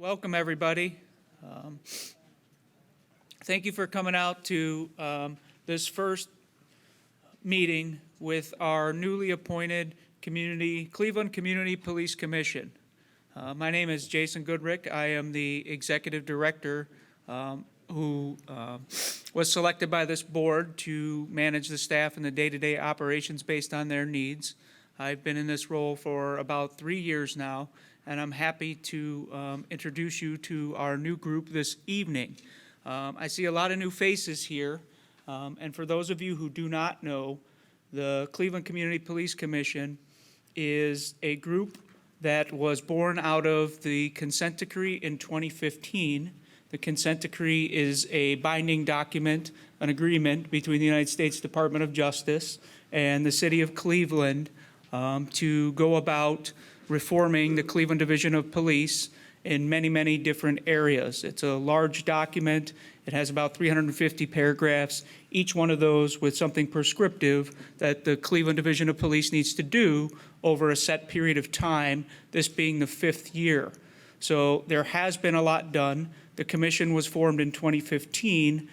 Welcome, everybody. Thank you for coming out to this first meeting with our newly appointed Cleveland Community Police Commission. My name is Jason Goodrick. I am the executive director who was selected by this board to manage the staff and the day-to-day operations based on their needs. I've been in this role for about 3 years now, and I'm happy to introduce you to our new group this evening. I see a lot of new faces here, and for those of you who do not know, the Cleveland Community Police Commission is a group that was born out of the consent decree in 2015. The consent decree is a binding document, an agreement between the United States Department of Justice and the city of Cleveland to go about reforming the Cleveland Division of Police in many, many different areas. It's a large document. It has about 350 paragraphs, each one of those with something prescriptive that the Cleveland Division of Police needs to do over a set period of time, this being the 5th year. So there has been a lot done. The commission was formed in 2015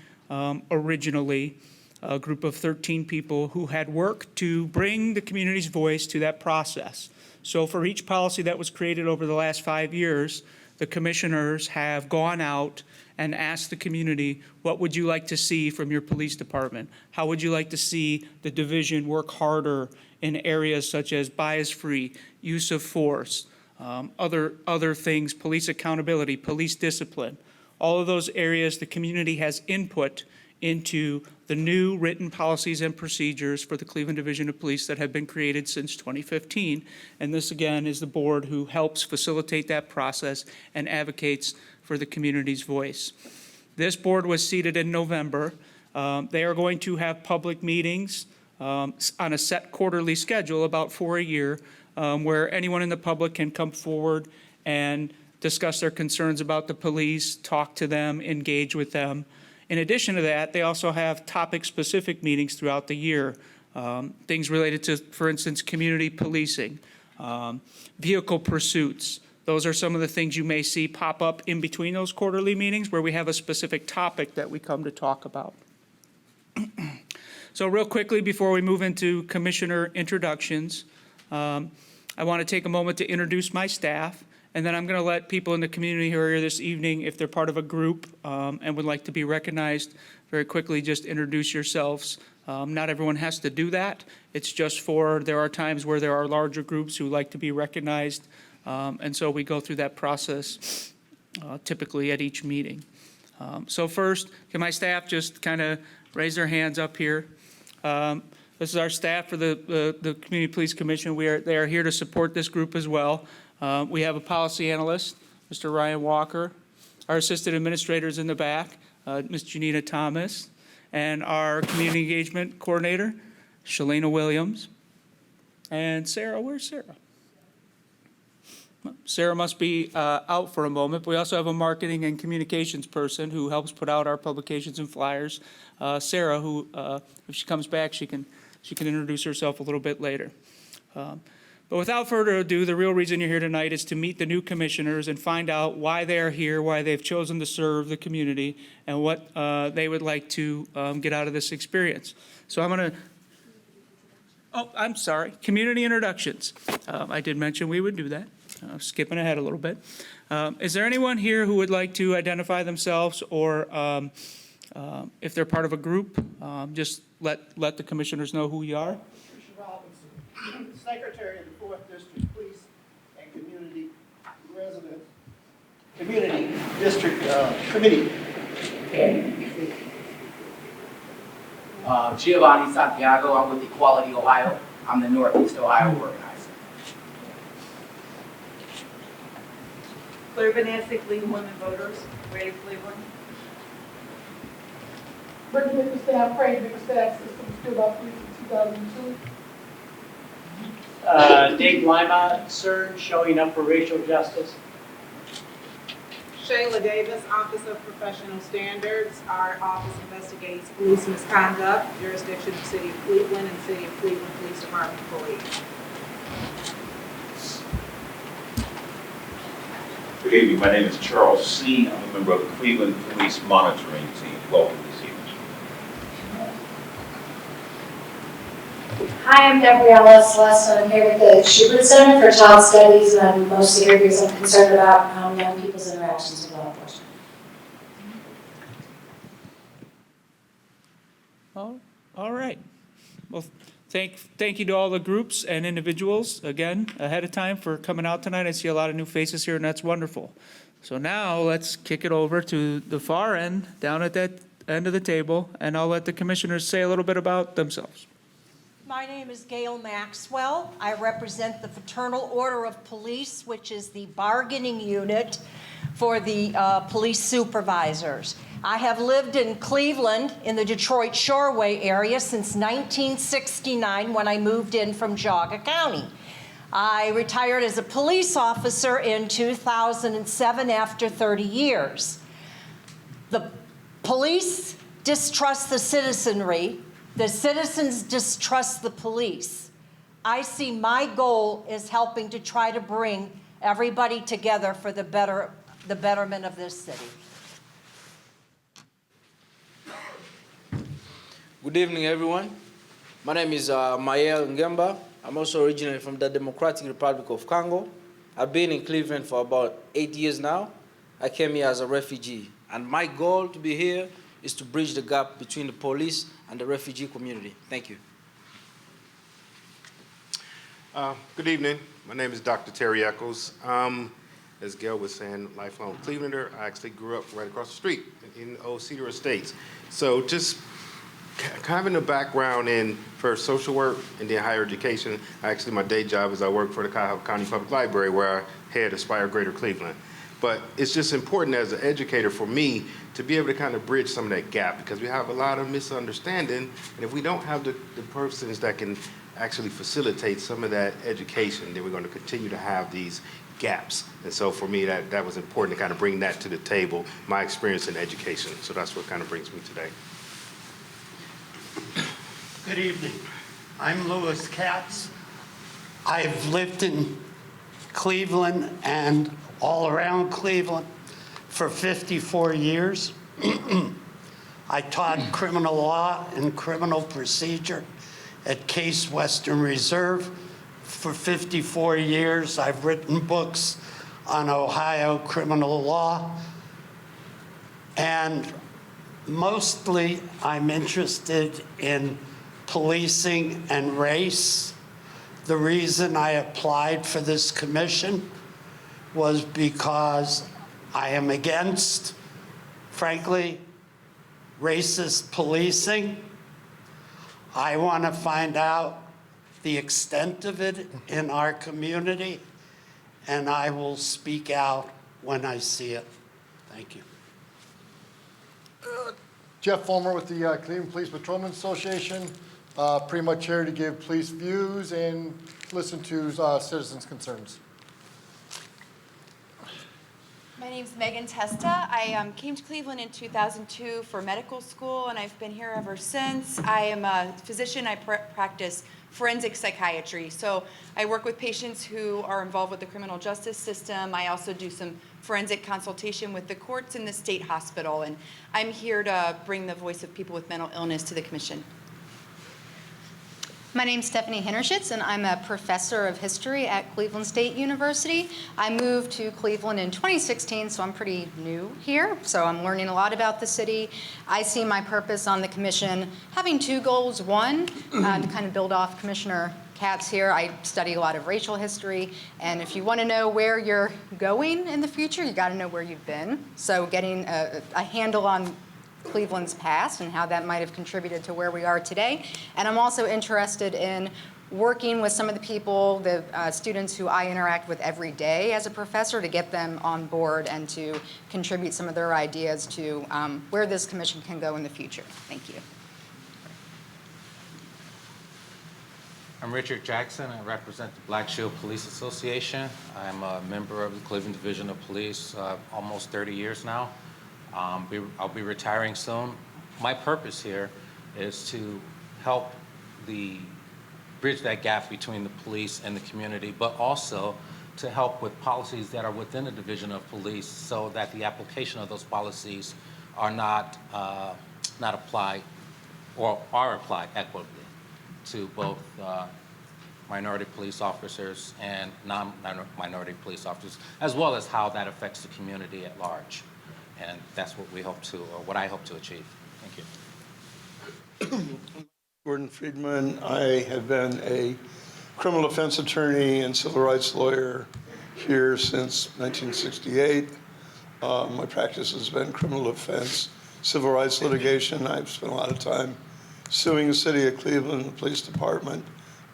originally, a group of 13 people who had worked to bring the community's voice to that process. So for each policy that was created over the last 5 years, the commissioners have gone out and asked the community, what would you like to see from your police department? How would you like to see the division work harder in areas such as bias-free, use of force, other things, police accountability, police discipline? All of those areas the community has input into the new written policies and procedures for the Cleveland Division of Police that have been created since 2015. And this, again, is the board who helps facilitate that process and advocates for the community's voice. This board was seated in November. They are going to have public meetings on a set quarterly schedule, about 4 a year, where anyone in the public can come forward and discuss their concerns about the police, talk to them, engage with them. In addition to that, they also have topic-specific meetings throughout the year, things related to, for instance, community policing, vehicle pursuits. Those are some of the things you may see pop up in between those quarterly meetings where we have a specific topic that we come to talk about. So real quickly, before we move into commissioner introductions, I want to take a moment to introduce my staff. And then I'm going to let people in the community who are here this evening, if they're part of a group and would like to be recognized, very quickly just introduce yourselves. Not everyone has to do that. It's just there are times where there are larger groups who like to be recognized. And so we go through that process typically at each meeting. So first, can my staff just kind of raise their hands up here? This is our staff for the Community Police Commission. They are here to support this group as well. We have a policy analyst, Mr. Ryan Walker, our assistant administrators in the back, Ms. Janita Thomas, and our community engagement coordinator, Shalena Williams. And Sarah, where's Sarah? Sarah must be out for a moment, but we also have a marketing and communications person who helps put out our publications and flyers. Sarah, who, if she comes back, she can introduce herself a little bit later. But without further ado, the real reason you're here tonight is to meet the new commissioners and find out why they are here, why they've chosen to serve the community, and what they would like to get out of this experience. So I'm sorry, community introductions. I did mention we would do that. Skipping ahead a little bit. Is there anyone here who would like to identify themselves, or if they're part of a group, just let the commissioners know who you are? Secretary of the 4th District Police and Community District Committee. Giovanni Santiago. I'm with Equality Ohio. I'm the Northeast Ohio organizer. Claire Vanasek, League of Women Voters, Greater Cleveland. Brittany Bickerstaff, Craig Bickerstaff, System Still About Police in 2002. Dave Lima, CERN, Showing Up for Racial Justice. Shayla Davis, Office of Professional Standards. Our office investigates police misconduct, jurisdiction of City of Cleveland and City of Cleveland Police Department employees. Good evening. My name is Charles C. I'm a member of the Cleveland Police Monitoring Team. Welcome this evening. Hi, I'm Gabriella Celeste. I'm here with the Schubert Center for Child Studies, and I'm mostly here because I'm concerned about young people's interactions with law enforcement. All right. Well, thank you to all the groups and individuals, again, ahead of time for coming out tonight. I see a lot of new faces here, and that's wonderful. So now let's kick it over to the far end, down at that end of the table, and I'll let the commissioners say a little bit about themselves. My name is Gail Maxwell. I represent the Fraternal Order of Police, which is the bargaining unit for the police supervisors. I have lived in Cleveland in the Detroit Shoreway area since 1969 when I moved in from Cuyahoga County. I retired as a police officer in 2007 after 30 years. The police distrust the citizenry. The citizens distrust the police. I see my goal is helping to try to bring everybody together for the betterment of this city. Good evening, everyone. My name is Mael Ngemba. I'm also originally from the Democratic Republic of Congo. I've been in Cleveland for about 8 years now. I came here as a refugee, and my goal to be here is to bridge the gap between the police and the refugee community. Thank you. Good evening. My name is Dr. Terry Eccles. As Gail was saying, lifelong Clevelander. I actually grew up right across the street in Old Cedar Estates. So just having a background in first social work and then higher education. Actually, my day job is I work for the Cuyahoga County Public Library where I head Aspire Greater Cleveland. But it's just important as an educator for me to be able to kind of bridge some of that gap because we have a lot of misunderstanding, and if we don't have the persons that can actually facilitate some of that education, then we're going to continue to have these gaps. And so for me, that was important to kind of bring that to the table, my experience in education. So that's what kind of brings me today. Good evening. I'm Louis Katz. I've lived in Cleveland and all around Cleveland for 54 years. I taught criminal law and criminal procedure at Case Western Reserve for 54 years. I've written books on Ohio criminal law, and mostly I'm interested in policing and race. The reason I applied for this commission was because I am against, frankly, racist policing. I want to find out the extent of it in our community, and I will speak out when I see it. Thank you. Jeff Fulmer with the Cleveland Police Patrolmen's Association. Pretty much here to give police views and listen to citizens' concerns. My name's Megan Testa. I came to Cleveland in 2002 for medical school, and I've been here ever since. I am a physician. I practice forensic psychiatry. So I work with patients who are involved with the criminal justice system. I also do some forensic consultation with the courts in the state hospital, and I'm here to bring the voice of people with mental illness to the commission. My name's Stephanie Hinnerschitz, and I'm a professor of history at Cleveland State University. I moved to Cleveland in 2016, so I'm pretty new here, so I'm learning a lot about the city. I see my purpose on the commission having two goals. One, to kind of build off Commissioner Katz here. I study a lot of racial history, and if you want to know where you're going in the future, you got to know where you've been. So getting a handle on Cleveland's past and how that might have contributed to where we are today. And I'm also interested in working with some of the people, the students who I interact with every day as a professor, to get them on board and to contribute some of their ideas to where this commission can go in the future. Thank you. I'm Richard Jackson. I represent the Black Shield Police Association. I'm a member of the Cleveland Division of Police almost 30 years now. I'll be retiring soon. My purpose here is to help bridge that gap between the police and the community, but also to help with policies that are within the Division of Police so that the application of those policies are not applied or are applied equitably to both minority police officers and non-minority police officers, as well as how that affects the community at large. And that's what we hope to, or what I hope to achieve. Thank you. Gordon Friedman. I have been a criminal defense attorney and civil rights lawyer here since 1968. My practice has been criminal defense, civil rights litigation. I've spent a lot of time suing the city of Cleveland, the police department.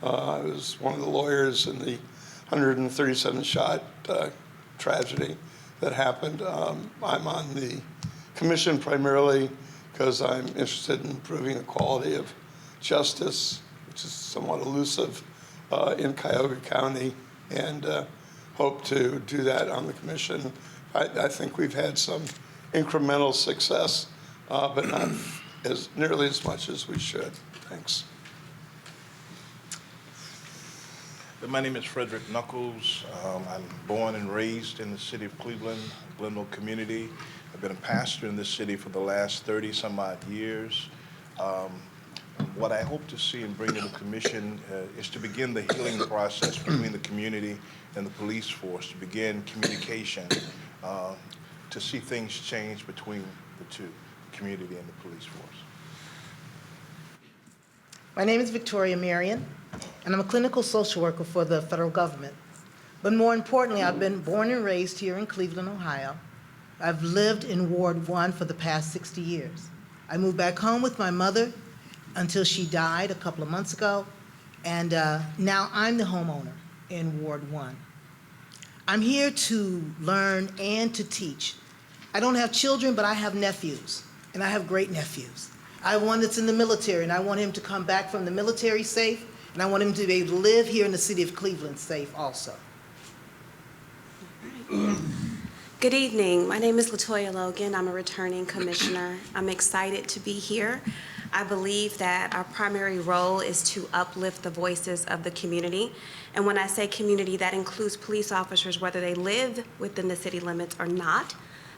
I was one of the lawyers in the 137-shot tragedy that happened. I'm on the commission primarily because I'm interested in improving the quality of justice, which is somewhat elusive in Cuyahoga County, and hope to do that on the commission. I think we've had some incremental success, but not nearly as much as we should. Thanks. My name is Frederick Knuckles. I'm born and raised in the city of Cleveland, Glenville community. I've been a pastor in this city for the last 30-some-odd years. What I hope to see and bring to the commission is to begin the healing process between the community and the police force, to begin communication, to see things change between the two, community and the police force. My name is Victoria Marion, and I'm a clinical social worker for the federal government. But more importantly, I've been born and raised here in Cleveland, Ohio. I've lived in Ward 1 for the past 60 years. I moved back home with my mother until she died a couple of months ago, and now I'm the homeowner in Ward 1. I'm here to learn and to teach. I don't have children, but I have nephews, and I have great nephews. I have one that's in the military, and I want him to come back from the military safe, and I want him to be able to live here in the city of Cleveland safe also. Good evening. My name is Latoya Logan. I'm a returning commissioner. I'm excited to be here. I believe that our primary role is to uplift the voices of the community. And when I say community, that includes police officers, whether they live within the city limits or not,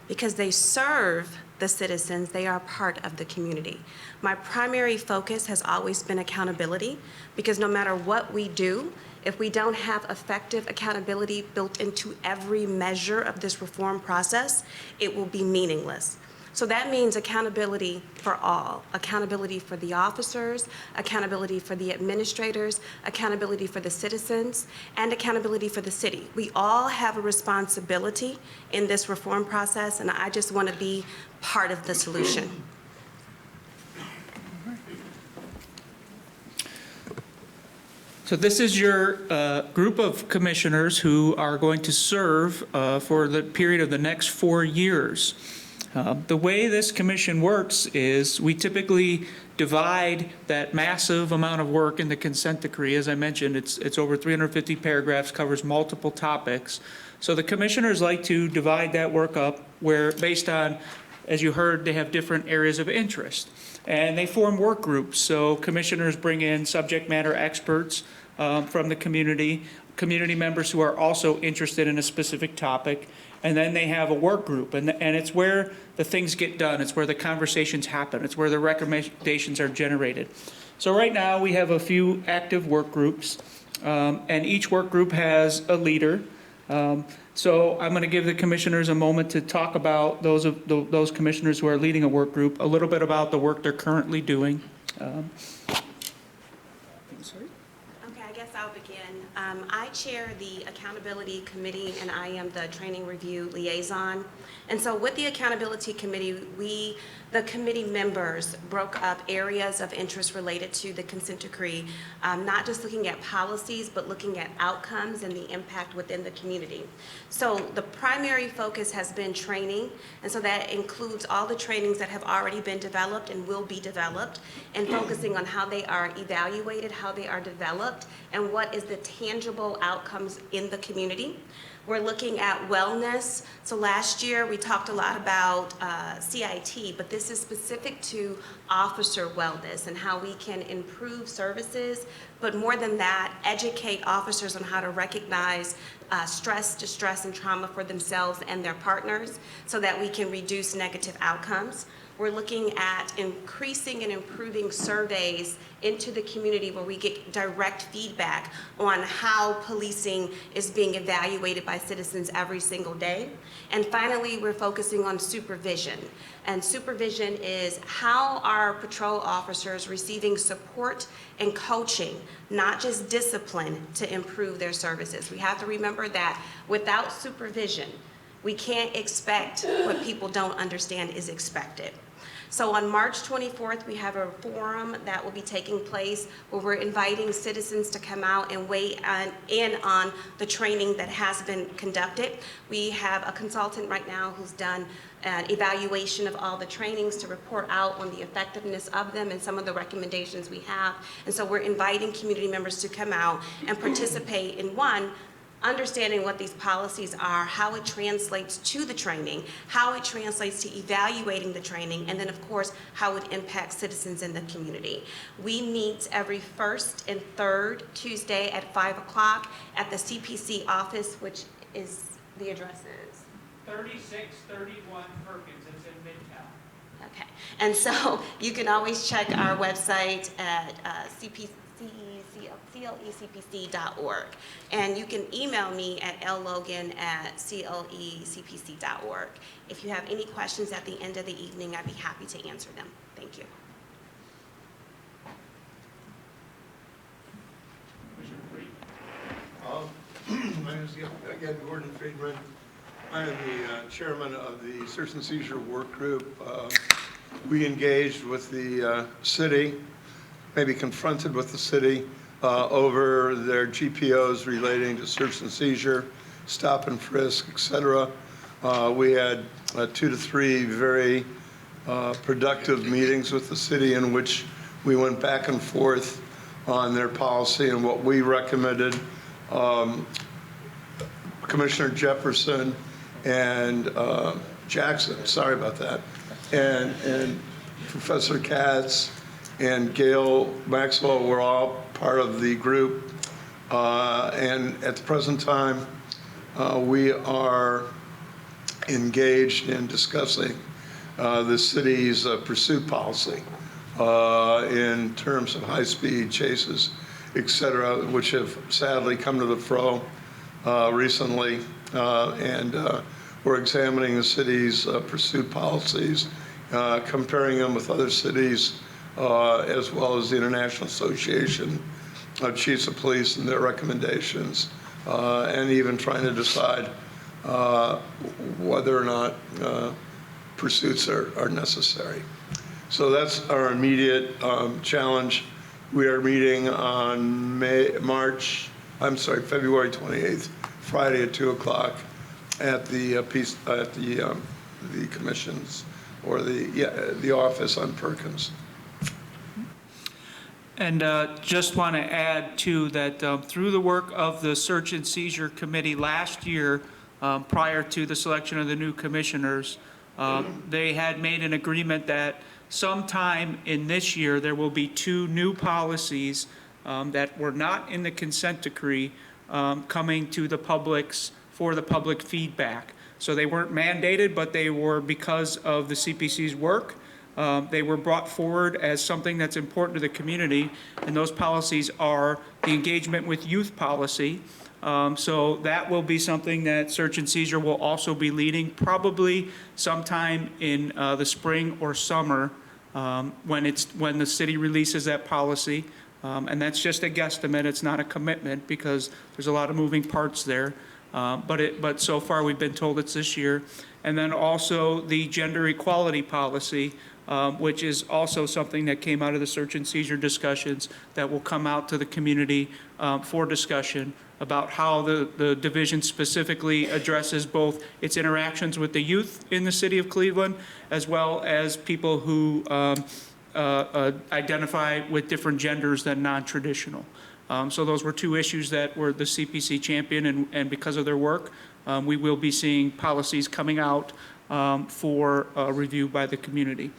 because they serve the citizens, they are part of the community. My primary focus has always been accountability, because no matter what we do, if we don't have effective accountability built into every measure of this reform process, it will be meaningless. So that means accountability for all, accountability for the officers, accountability for the administrators, accountability for the citizens, and accountability for the city. We all have a responsibility in this reform process, and I just want to be part of the solution. So this is your group of commissioners who are going to serve for the period of the next 4 years. The way this commission works is we typically divide that massive amount of work in the consent decree. As I mentioned, it's over 350 paragraphs, covers multiple topics. So the commissioners like to divide that work up where, based on, as you heard, they have different areas of interest. And they form work groups. So commissioners bring in subject matter experts from the community members who are also interested in a specific topic. And then they have a work group, and it's where the things get done. It's where the conversations happen. It's where the recommendations are generated. So right now we have a few active work groups, and each work group has a leader. So I'm going to give the commissioners a moment to talk about those commissioners who are leading a work group, a little bit about the work they're currently doing. Okay, I guess I'll begin. I chair the Accountability Committee, and I am the Training Review Liaison. And so with the Accountability Committee, the committee members broke up areas of interest related to the consent decree, not just looking at policies, but looking at outcomes and the impact within the community. So the primary focus has been training, and so that includes all the trainings that have already been developed and will be developed, and focusing on how they are evaluated, how they are developed, and what is the tangible outcomes in the community. We're looking at wellness. So last year, we talked a lot about CIT, but this is specific to officer wellness and how we can improve services, but more than that, educate officers on how to recognize stress, distress, and trauma for themselves and their partners so that we can reduce negative outcomes. We're looking at increasing and improving surveys into the community where we get direct feedback on how policing is being evaluated by citizens every single day. And finally, we're focusing on supervision. And supervision is how are patrol officers receiving support and coaching, not just discipline, to improve their services. We have to remember that without supervision, we can't expect what people don't understand is expected. So on March 24th, we have a forum that will be taking place where we're inviting citizens to come out and weigh in on the training that has been conducted. We have a consultant right now who's done an evaluation of all the trainings to report out on the effectiveness of them and some of the recommendations we have. And so we're inviting community members to come out and participate in one, understanding what these policies are, how it translates to the training, how it translates to evaluating the training, and then of course, how it impacts citizens in the community. We meet every first and third Tuesday at 5 o'clock at the CPC office, which is, the address is? 3631 Perkins, it's in Midtown. Okay, and so you can always check our website at clecpc.org. And you can email me at logan@clecpc.org. If you have any questions at the end of the evening, I'd be happy to answer them. Thank you. My name is, again, Gordon Friedman. I am the chairman of the Search and Seizure Workgroup. We engaged with the city, maybe confronted with the city over their GPOs relating to search and seizure, stop and frisk, etc. We had 2 to 3 very productive meetings with the city in which we went back and forth on their policy and what we recommended. Commissioner Jefferson and Jackson, sorry about that, and Professor Katz and Gail Maxwell were all part of the group. And at the present time, we are engaged in discussing the city's pursuit policy in terms of high-speed chases, et cetera, which have sadly come to the fro recently. And we're examining the city's pursuit policies, comparing them with other cities, as well as the International Association of Chiefs of Police and their recommendations, and even trying to decide whether or not pursuits are necessary. So that's our immediate challenge. We are meeting on February 28th, Friday at 2 o'clock at the commissions or the office on Perkins. And just want to add too that through the work of the Search and Seizure Committee last year, prior to the selection of the new commissioners, they had made an agreement that sometime in this year there will be 2 new policies that were not in the consent decree coming to the for the public feedback. So they weren't mandated, but they were because of the CPC's work. They were brought forward as something that's important to the community, and those policies are the engagement with youth policy. So that will be something that Search and Seizure will also be leading, probably sometime in the spring or summer when the city releases that policy. And that's just a guesstimate, it's not a commitment because there's a lot of moving parts there. But so far we've been told it's this year. And then also the gender equality policy, which is also something that came out of the Search and Seizure discussions that will come out to the community for discussion about how the division specifically addresses both its interactions with the youth in the city of Cleveland, as well as people who identify with different genders than non-traditional. So those were two issues that were the CPC champion, and because of their work, we will be seeing policies coming out for review by the community.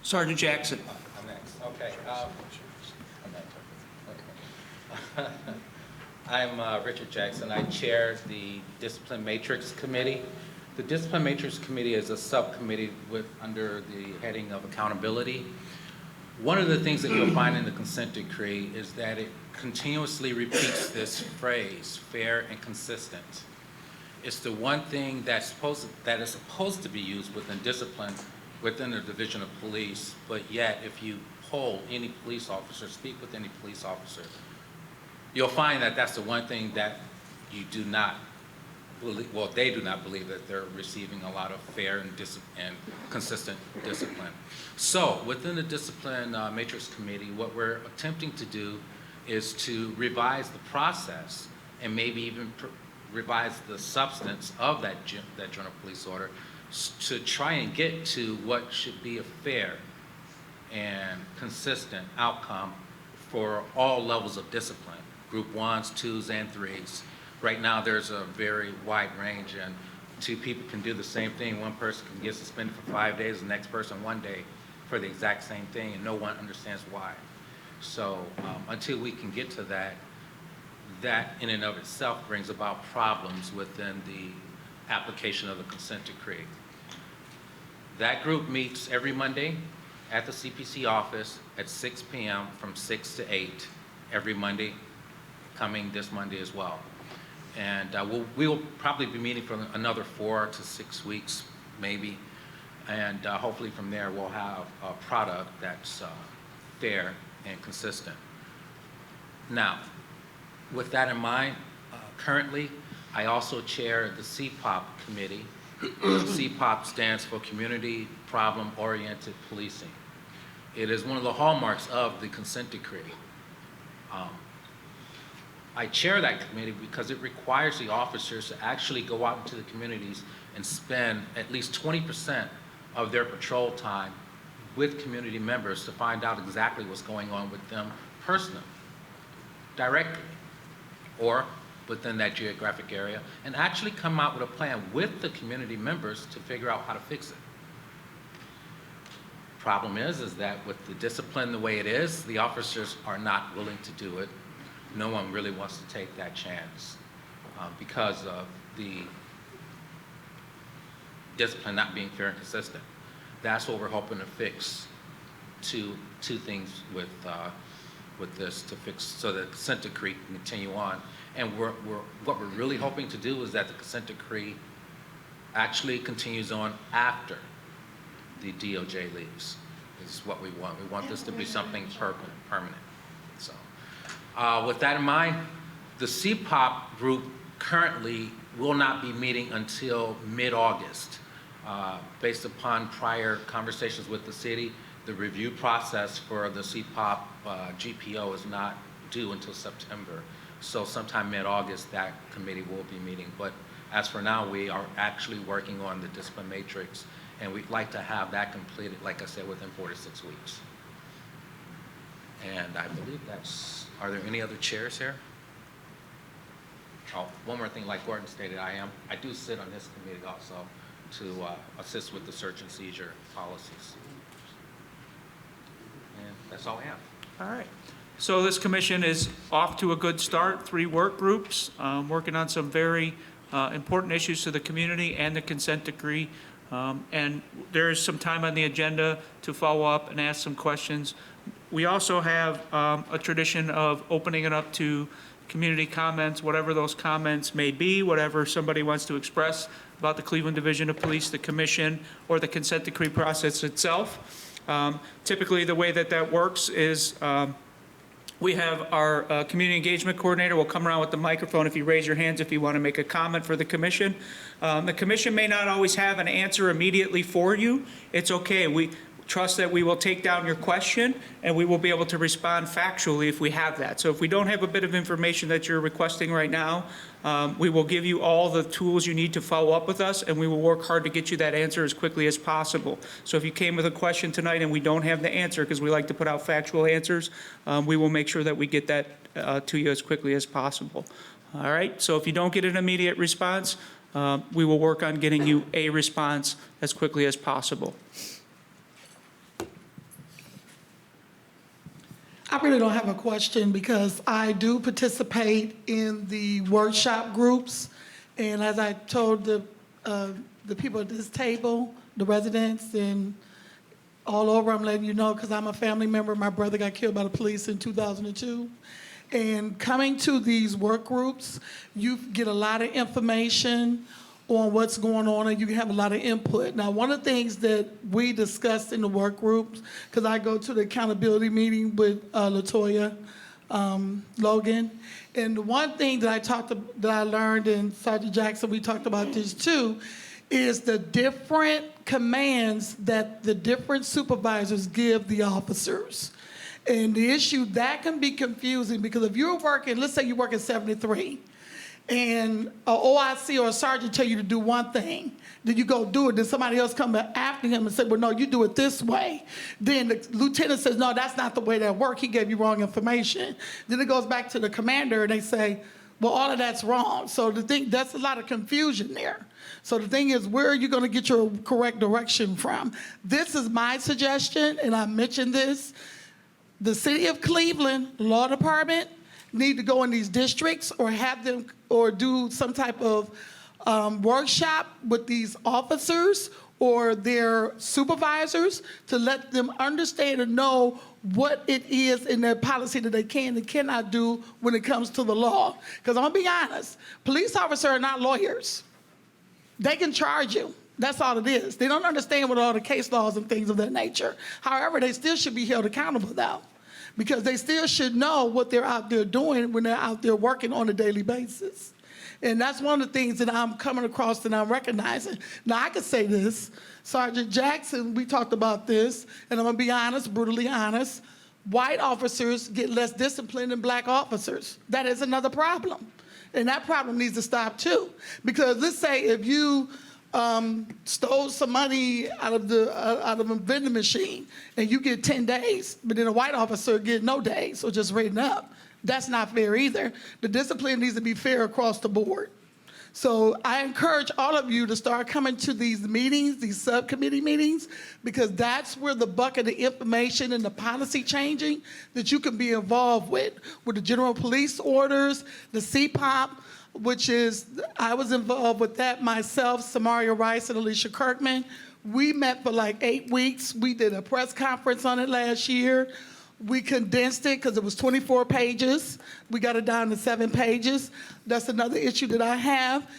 Sergeant Jackson. I'm next. Okay. I'm Richard Jackson. I chair the Discipline Matrix Committee. The Discipline Matrix Committee is a subcommittee under the heading of accountability. One of the things that you'll find in the consent decree is that it continuously repeats this phrase, fair and consistent. It's the one thing that is supposed to be used within discipline, within the Division of Police, but yet if you poll any police officer, speak with any police officer, you'll find that that's the one thing that you do not believe, well, they do not believe that they're receiving a lot of fair and consistent discipline. So within the Discipline Matrix Committee, what we're attempting to do is to revise the process and maybe even revise the substance of that general police order to try and get to what should be a fair and consistent outcome for all levels of discipline, group 1s, 2s, and 3s. Right now, there's a very wide range, and two people can do the same thing. One person can get suspended for 5 days, the next person 1 day for the exact same thing, and no one understands why. So until we can get to that, that in and of itself brings about problems within the application of the consent decree. That group meets every Monday at the CPC office at 6 p.m. from 6 to 8 every Monday, coming this Monday as well. And we'll probably be meeting for another 4 to 6 weeks, maybe. And hopefully from there we'll have a product that's fair and consistent. Now, with that in mind, currently I also chair the CPOP committee. CPOP stands for Community Problem Oriented Policing. It is one of the hallmarks of the consent decree. I chair that committee because it requires the officers to actually go out into the communities and spend at least 20% of their patrol time with community members to find out exactly what's going on with them personally, directly, or within that geographic area, and actually come out with a plan with the community members to figure out how to fix it. Problem is that with the discipline the way it is, the officers are not willing to do it. No one really wants to take that chance because of the discipline not being fair and consistent. That's what we're hoping to fix. Two things with this to fix so that the consent decree can continue on. And what we're really hoping to do is that the consent decree actually continues on after the DOJ leaves. This is what we want. We want this to be something permanent. So, with that in mind, the CPOP group currently will not be meeting until mid-August. Based upon prior conversations with the city, the review process for the CPOP GPO is not due until September. So sometime mid-August, that committee will be meeting. But as for now, we are actually working on the discipline matrix, and we'd like to have that completed, like I said, within 4 to 6 weeks. And I believe that's, are there any other chairs here? Oh, one more thing, like Gordon stated, I do sit on this committee also to assist with the search and seizure policies. And that's all I have. All right. So this commission is off to a good start, 3 work groups, working on some very important issues to the community and the consent decree. And there is some time on the agenda to follow up and ask some questions. We also have a tradition of opening it up to community comments, whatever those comments may be, whatever somebody wants to express about the Cleveland Division of Police, the commission, or the consent decree process itself. Typically, the way that works is we have our community engagement coordinator will come around with the microphone if you raise your hands if you want to make a comment for the commission. The commission may not always have an answer immediately for you. It's okay. trust that we will take down your question and we will be able to respond factually if we have that. So if we don't have a bit of information that you're requesting right now, we will give you all the tools you need to follow up with us, and we will work hard to get you that answer as quickly as possible. So if you came with a question tonight and we don't have the answer, because we like to put out factual answers, we will make sure that we get that to you as quickly as possible. All right, so if you don't get an immediate response, we will work on getting you a response as quickly as possible. I really don't have a question because I do participate in the workshop groups. And as I told the people at this table, the residents and all over, I'm letting you know because I'm a family member. My brother got killed by the police in 2002. And coming to these work groups, you get a lot of information on what's going on, and you can have a lot of input. Now, one of the things that we discussed in the work groups, because I go to the accountability meeting with Latoya Logan, and the one thing that I learned, and Sergeant Jackson, we talked about this too, is the different commands that the different supervisors give the officers. And the issue, that can be confusing because if you're working, let's say you work at 73, and an OIC or a sergeant tell you to do one thing, then you go do it, then somebody else come after him and say, well, no, you do it this way. Then the lieutenant says, no, that's not the way that works. He gave you wrong information. Then it goes back to the commander and they say, well, all of that's wrong. So that's a lot of confusion there. So the thing is, where are you gonna get your correct direction from? This is my suggestion, and I mentioned this. The city of Cleveland Law Department need to go in these districts or have them or do some type of workshop with these officers or their supervisors to let them understand and know what it is in their policy that they can and cannot do when it comes to the law. Because I'm gonna be honest, police officers are not lawyers. They can charge you. That's all it is. They don't understand what all the case laws and things of that nature. However, they still should be held accountable though, because they still should know what they're out there doing when they're out there working on a daily basis. And that's one of the things that I'm coming across and I'm recognizing. Now, I could say this, Sergeant Jackson, we talked about this, and I'm gonna be honest, brutally honest, white officers get less discipline than black officers. That is another problem. And that problem needs to stop too. Because let's say if you stole some money out of a vending machine and you get 10 days, but then a white officer get no days or just written up. That's not fair either. The discipline needs to be fair across the board. So I encourage all of you to start coming to these meetings, these subcommittee meetings, because that's where the bucket of information and the policy changing that you can be involved with the general police orders, the CPOP, which is, I was involved with that myself, Samaria Rice and Alicia Kirkman. We met for like 8 weeks. We did a press conference on it last year. We condensed it because it was 24 pages. We got it down to 7 pages. That's another issue that I have.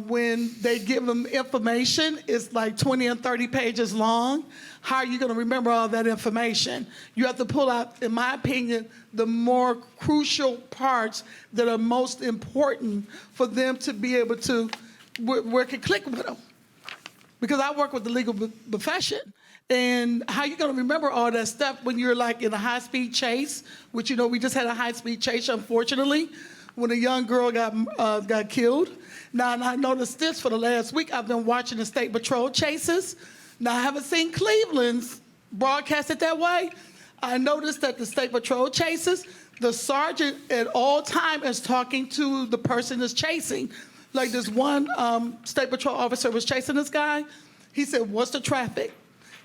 When they give them information, it's like 20 and 30 pages long. How are you gonna remember all that information? You have to pull out, in my opinion, the more crucial parts that are most important for them to be able to, where it can click with them. Because I work with the legal profession. And how you gonna remember all that stuff when you're like in a high-speed chase, which you know we just had a high-speed chase, unfortunately, when a young girl got killed. Now, and I noticed this for the last week, I've been watching the state patrol chases. Now, I haven't seen Cleveland's broadcasted that way. I noticed that the state patrol chases, the sergeant at all time is talking to the person that's chasing. Like this one state patrol officer was chasing this guy. He said, what's the traffic?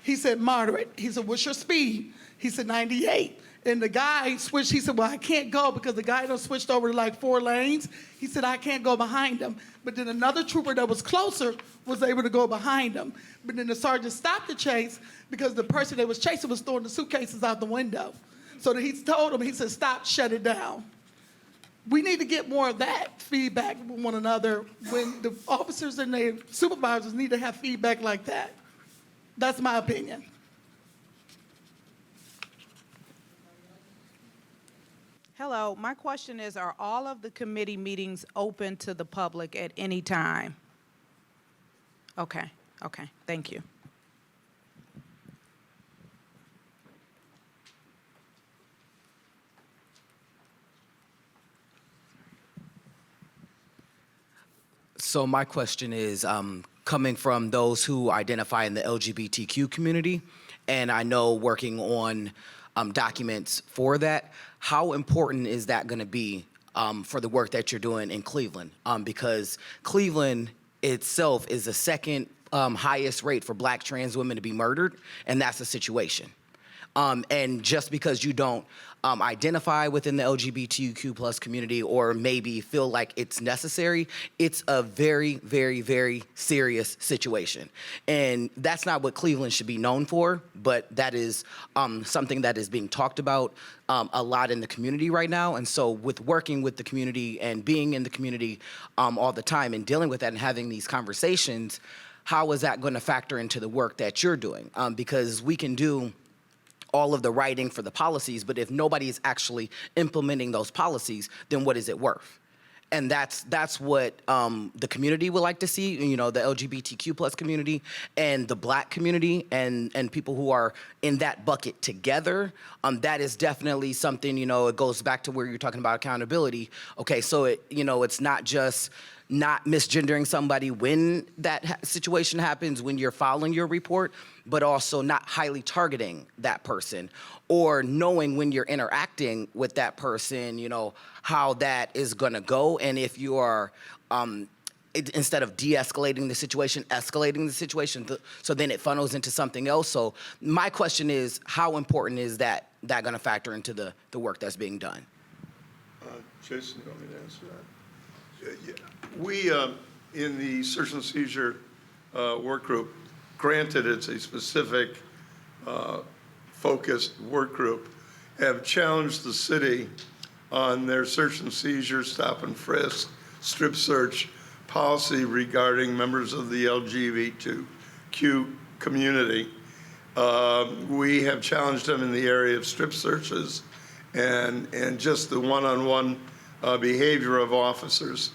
He said, moderate. He said, what's your speed? He said, 98. And the guy switched, he said, well, I can't go because the guy done switched over to like 4 lanes. He said, I can't go behind him. But then another trooper that was closer was able to go behind him. But then the sergeant stopped the chase because the person that was chasing was throwing the suitcases out the window. So he told him, he said, stop, shut it down. We need to get more of that feedback with one another when the officers and their supervisors need to have feedback like that. That's my opinion. Hello, my question is, are all of the committee meetings open to the public at any time? Okay, thank you. So my question is, coming from those who identify in the LGBTQ community, and I know working on documents for that, how important is that going to be for the work that you're doing in Cleveland? Because Cleveland itself is the second highest rate for Black trans women to be murdered, and that's the situation. And just because you don't identify within the LGBTQ plus community or maybe feel like it's necessary, it's a very, very, very serious situation. And that's not what Cleveland should be known for, but that is something that is being talked about a lot in the community right now. And so with working with the community and being in the community all the time and dealing with that and having these conversations, how is that going to factor into the work that you're doing? Because we can do all of the writing for the policies, but if nobody is actually implementing those policies, then what is it worth? And that's what the community would like to see, you know, the LGBTQ plus community and the Black community and people who are in that bucket together. That is definitely something, you know, it goes back to where you're talking about accountability. Okay, so it's not just not misgendering somebody when that situation happens, when you're filing your report, but also not highly targeting that person or knowing when you're interacting with that person, you know, how that is gonna go. And if you are, instead of de-escalating the situation, escalating the situation, so then it funnels into something else. So my question is, how important is that gonna factor into the work that's being done? Jason, you want me to answer that? Yeah. We, in the search and seizure work group, granted it's a specific focused work group, have challenged the city on their search and seizure, stop and frisk, strip search policy regarding members of the LGBTQ community. We have challenged them in the area of strip searches and just the one-on-one behavior of officers.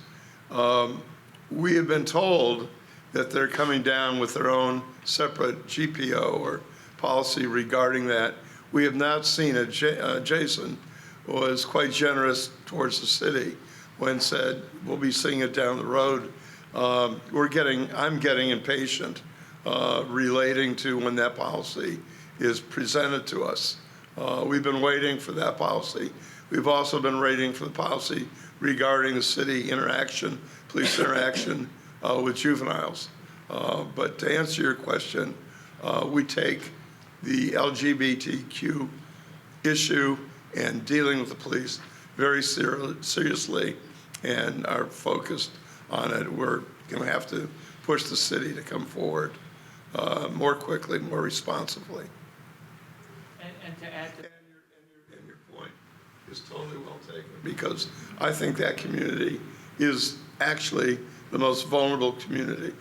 We have been told that they're coming down with their own separate GPO or policy regarding that. We have not seen it. Jason was quite generous towards the city when said, we'll be seeing it down the road. I'm getting impatient relating to when that policy is presented to us. We've been waiting for that policy. We've also been waiting for the policy regarding the city interaction, police interaction with juveniles. But to answer your question, we take the LGBTQ issue and dealing with the police very seriously and are focused on it. We're going to have to push the city to come forward more quickly, more responsibly. And to add to And your point is totally well taken, because I think that community is actually the most vulnerable community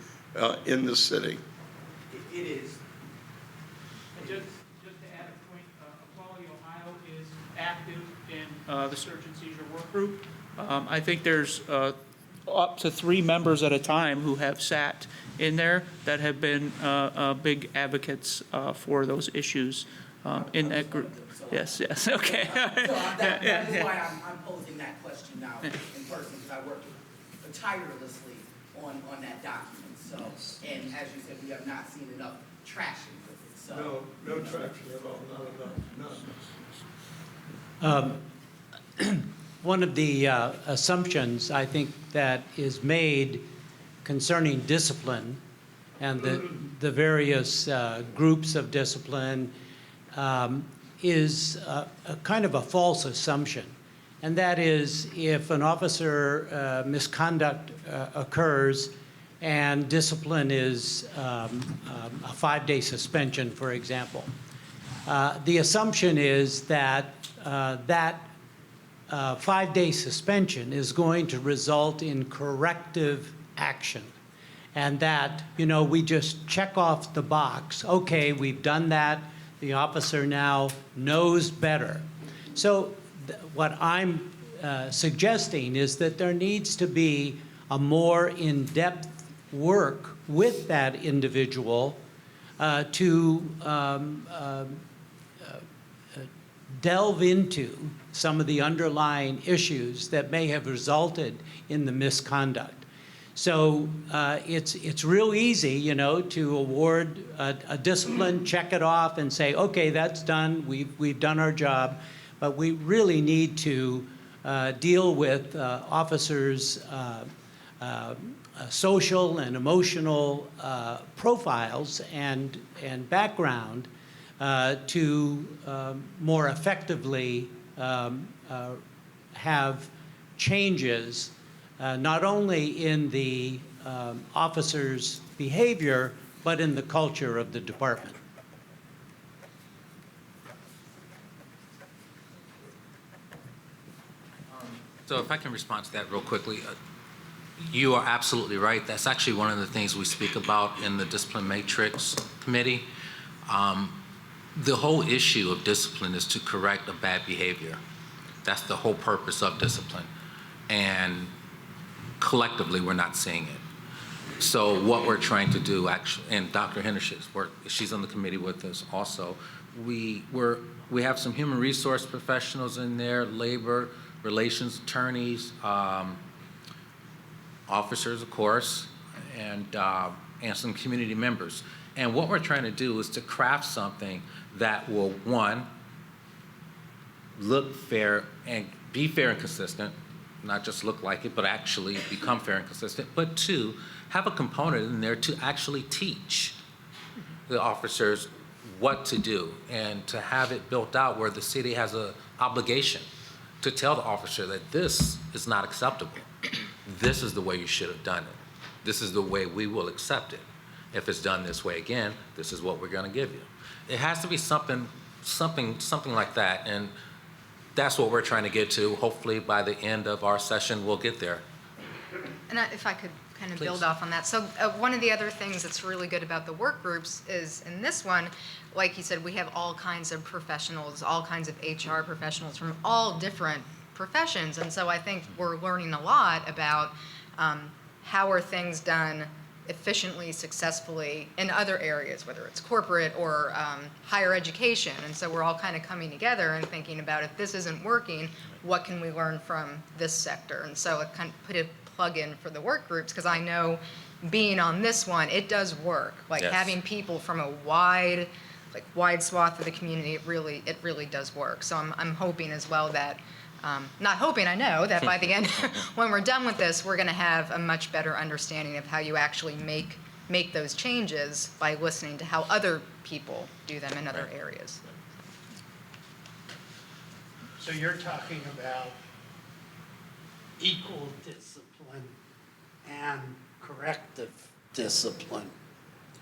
in the city. It is. And just to add a point, Equality Ohio is active in the search and seizure work group. I think there's up to 3 members at a time who have sat in there that have been big advocates for those issues in that group. Yes, okay. That is why I'm posing that question now in person, because I worked tirelessly on that document. So, and as you said, we have not seen enough traction with it. So No traction at all, not enough. One of the assumptions I think that is made concerning discipline and the various groups of discipline is a kind of a false assumption. And that is, if an officer misconduct occurs and discipline is a 5-day suspension, for example, the assumption is that that 5-day suspension is going to result in corrective action. And that, we just check off the box. Okay, we've done that. The officer now knows better. So what I'm suggesting is that there needs to be a more in-depth work with that individual to delve into some of the underlying issues that may have resulted in the misconduct. So it's real easy, you know, to award a discipline, check it off, and say, okay, that's done. We've done our job. But we really need to deal with officers' social and emotional profiles and background to more effectively have changes not only in the officers' behavior, but in the culture of the department. So if I can respond to that real quickly. You are absolutely right. That's actually one of the things we speak about in the Discipline Matrix Committee. The whole issue of discipline is to correct a bad behavior. That's the whole purpose of discipline. And collectively, we're not seeing it. So what we're trying to do, actually, and Dr. Hendershot's work, she's on the committee with us also, we have some human resource professionals in there, labor relations attorneys, officers, of course, and some community members. And what we're trying to do is to craft something that will, one, look fair and be fair and consistent, not just look like it, but actually become fair and consistent, but two, have a component in there to actually teach the officers what to do and to have it built out where the city has an obligation to tell the officer that this is not acceptable. This is the way you should have done it. This is the way we will accept it. If it's done this way again, this is what we're going to give you. It has to be something like that, and that's what we're trying to get to. Hopefully by the end of our session, we'll get there. And if I could kind of Please. build off on that. So one of the other things that's really good about the work groups is in this one, like you said, we have all kinds of professionals, all kinds of HR professionals from all different professions. And so I think we're learning a lot about how are things done efficiently, successfully in other areas, whether it's corporate or higher education. And so we're all kind of coming together and thinking about if this isn't working, what can we learn from this sector? And so it kind of put a plug in for the work groups, because I know being on this one, it does work. Like Yes. having people from a wide swath of the community, it really does work. So I'm hoping as well that, not hoping, I know that by the end, when we're done with this, we're going to have a much better understanding of how you actually make those changes by listening to how other people do them in other areas. So you're talking about equal discipline and corrective discipline,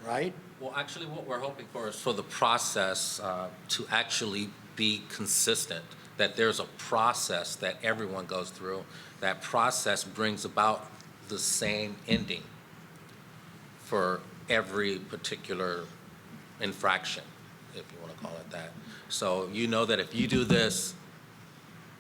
right? Well, actually, what we're hoping for is for the process to actually be consistent, that there's a process that everyone goes through. That process brings about the same ending for every particular infraction, if you want to call it that. So you know that if you do this,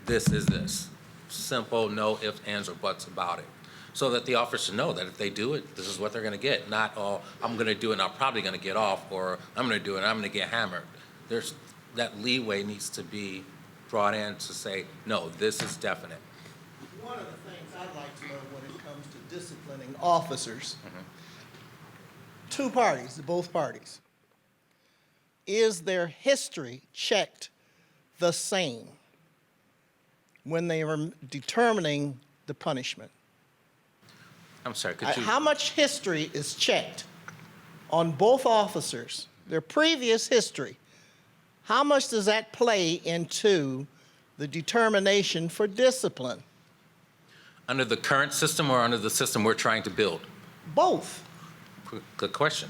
this is this. Simple, no ifs, ands, or buts about it. So that the officers know that if they do it, this is what they're going to get. Not, oh, I'm going to do it and I'm probably going to get off, or I'm going to do it and I'm going to get hammered. There's that leeway needs to be brought in to say, no, this is definite. One of the things I'd like to know when it comes to disciplining officers, two parties, both parties, is their history checked the same when they are determining the punishment? I'm sorry, could you? How much history is checked on both officers, their previous history? How much does that play into the determination for discipline? Under the current system or under the system we're trying to build? Both. Good question.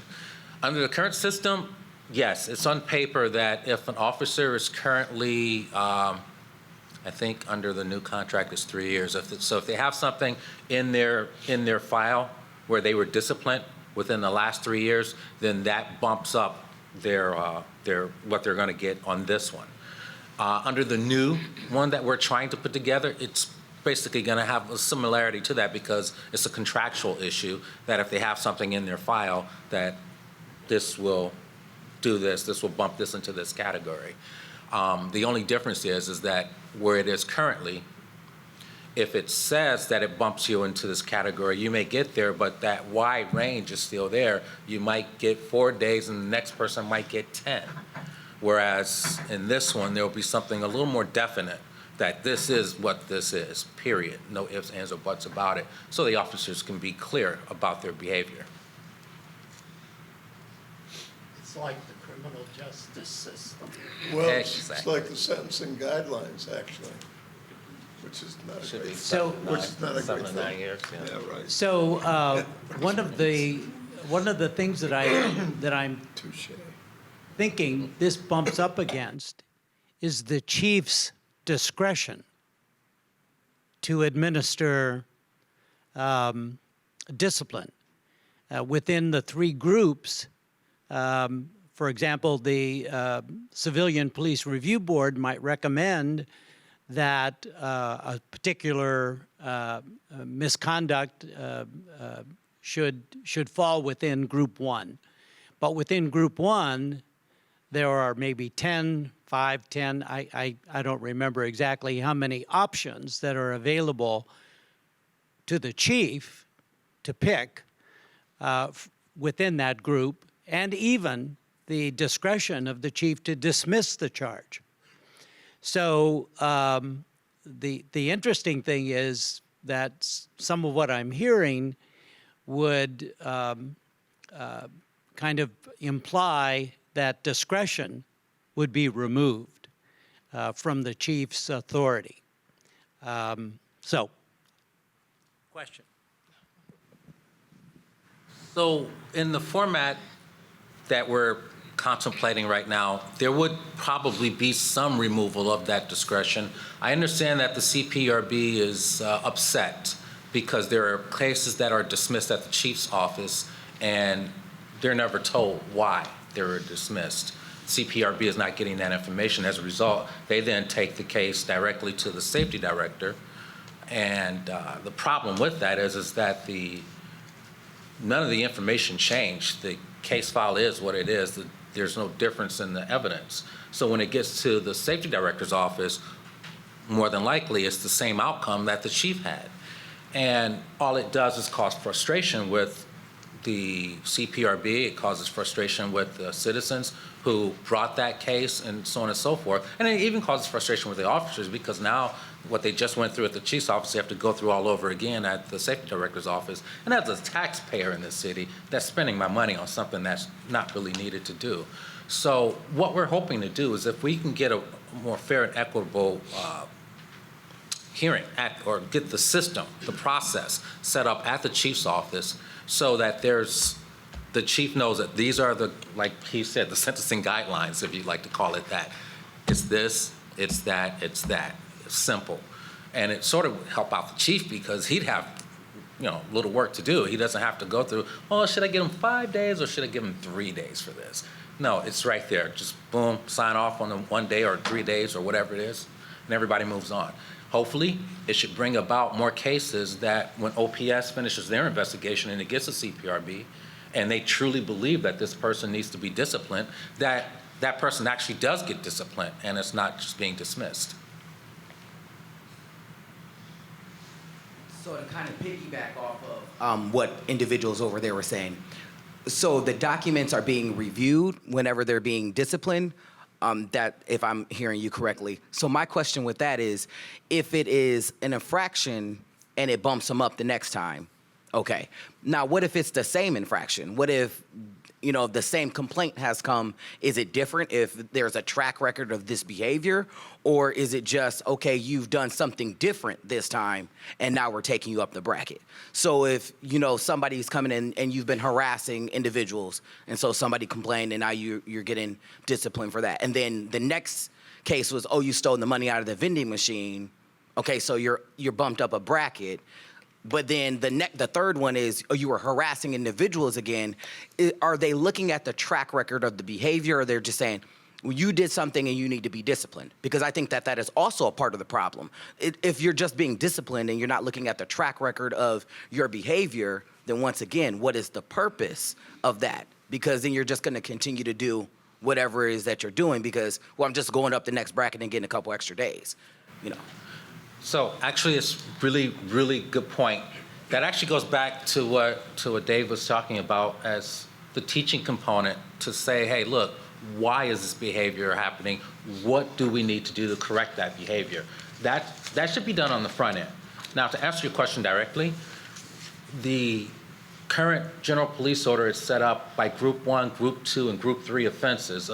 Under the current system, yes, it's on paper that if an officer is currently, I think under the new contract is 3 years. So if they have something in their file where they were disciplined within the last 3 years, then that bumps up their what they're going to get on this one. Under the new one that we're trying to put together, it's basically going to have a similarity to that because it's a contractual issue that if they have something in their file that this will do this will bump this into this category. The only difference is that where it is currently, if it says that it bumps you into this category, you may get there, but that wide range is still there. You might get 4 days and the next person might get 10. Whereas in this one, there'll be something a little more definite that this is what this is, period. No ifs, ands, or buts about it. So the officers can be clear about their behavior. It's like the criminal justice system. Well, it's Exactly. like the sentencing guidelines, actually, which is not a Should be great, So- which is not a great 7 to 9 thing. years, yeah. Yeah, right. So one of the things that I'm Touche. thinking this bumps up against is the chief's discretion to administer discipline within the 3 groups. For example, the Civilian Police Review Board might recommend that a particular misconduct should fall within Group 1. But within Group 1, there are maybe 10, 5, 10, I don't remember exactly how many options that are available to the chief to pick within that group, and even the discretion of the chief to dismiss the charge. So the interesting thing is that some of what I'm hearing would kind of imply that discretion would be removed from the chief's authority. So, question. So in the format that we're contemplating right now, there would probably be some removal of that discretion. I understand that the CPRB is upset because there are cases that are dismissed at the chief's office and they're never told why they were dismissed. CPRB is not getting that information. As a result, they then take the case directly to the safety director. And the problem with that is that none of the information changed. The case file is what it is. There's no difference in the evidence. So when it gets to the safety director's office, more than likely it's the same outcome that the chief had. And all it does is cause frustration with the CPRB. It causes frustration with the citizens who brought that case and so on and so forth. And it even causes frustration with the officers because now what they just went through at the chief's office, they have to go through all over again at the safety director's office. And as a taxpayer in this city, that's spending my money on something that's not really needed to do. So what we're hoping to do is if we can get a more fair and equitable hearing or get the system, the process set up at the chief's office so that the chief knows that these are like he said, the sentencing guidelines, if you'd like to call it that. It's this, it's that, it's that. It's simple. And it sort of would help out the chief because he'd have, little work to do. He doesn't have to go through, should I give him 5 days or should I give him 3 days for this? No, it's right there. Just boom, sign off on the 1 day or 3 days or whatever it is, and everybody moves on. Hopefully, it should bring about more cases that when OPS finishes their investigation and it gets a CPRB, and they truly believe that this person needs to be disciplined, that person actually does get disciplined and it's not just being dismissed. So to kind of piggyback off of what individuals over there were saying, so the documents are being reviewed whenever they're being disciplined, that if I'm hearing you correctly. So my question with that is, if it is an infraction and it bumps them up the next time, okay. Now, what if it's the same infraction? What if, the same complaint has come? Is it different if there's a track record of this behavior? Or is it just, okay, you've done something different this time and now we're taking you up the bracket? So if, somebody's coming in and you've been harassing individuals and so somebody complained and now you're getting disciplined for that. And then the next case was, you stole the money out of the vending machine. Okay, so you're bumped up a bracket. But then the third one is, you were harassing individuals again. Are they looking at the track record of the behavior, or they're just saying, well, you did something and you need to be disciplined? Because I think that is also a part of the problem. If you're just being disciplined and you're not looking at the track record of your behavior, then once again, what is the purpose of that? Because then you're just going to continue to do whatever it is that you're doing because, I'm just going up the next bracket and getting a couple extra days, So actually, it's really good point. That actually goes back to what Dave was talking about as the teaching component, to say, hey, look, why is this behavior happening? What do we need to do to correct that behavior? That should be done on the front end. Now, to answer your question directly, the current general police order is set up by Group 1, Group 2, and Group 3 offenses.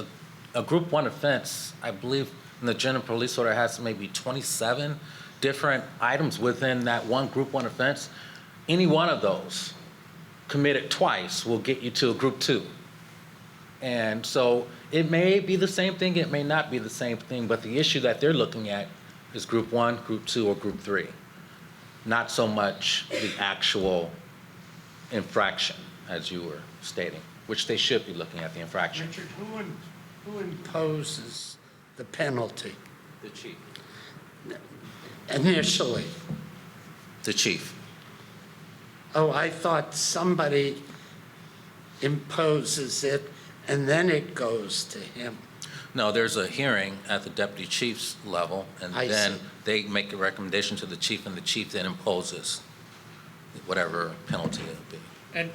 A Group 1 offense, I believe, in the general police order has maybe 27 different items within that one Group 1 offense. Any one of those committed twice will get you to a Group 2. And so it may be the same thing, it may not be the same thing, but the issue that they're looking at is Group 1, Group 2, or Group 3. Not so much the actual infraction, as you were stating, which they should be looking at the infraction. Richard, who imposes the penalty The chief. initially? The chief. Oh, I thought somebody imposes it and then it goes to him. No, there's a hearing at the deputy chief's level, and I then see. they make a recommendation to the chief, and the chief then imposes whatever penalty it'll be.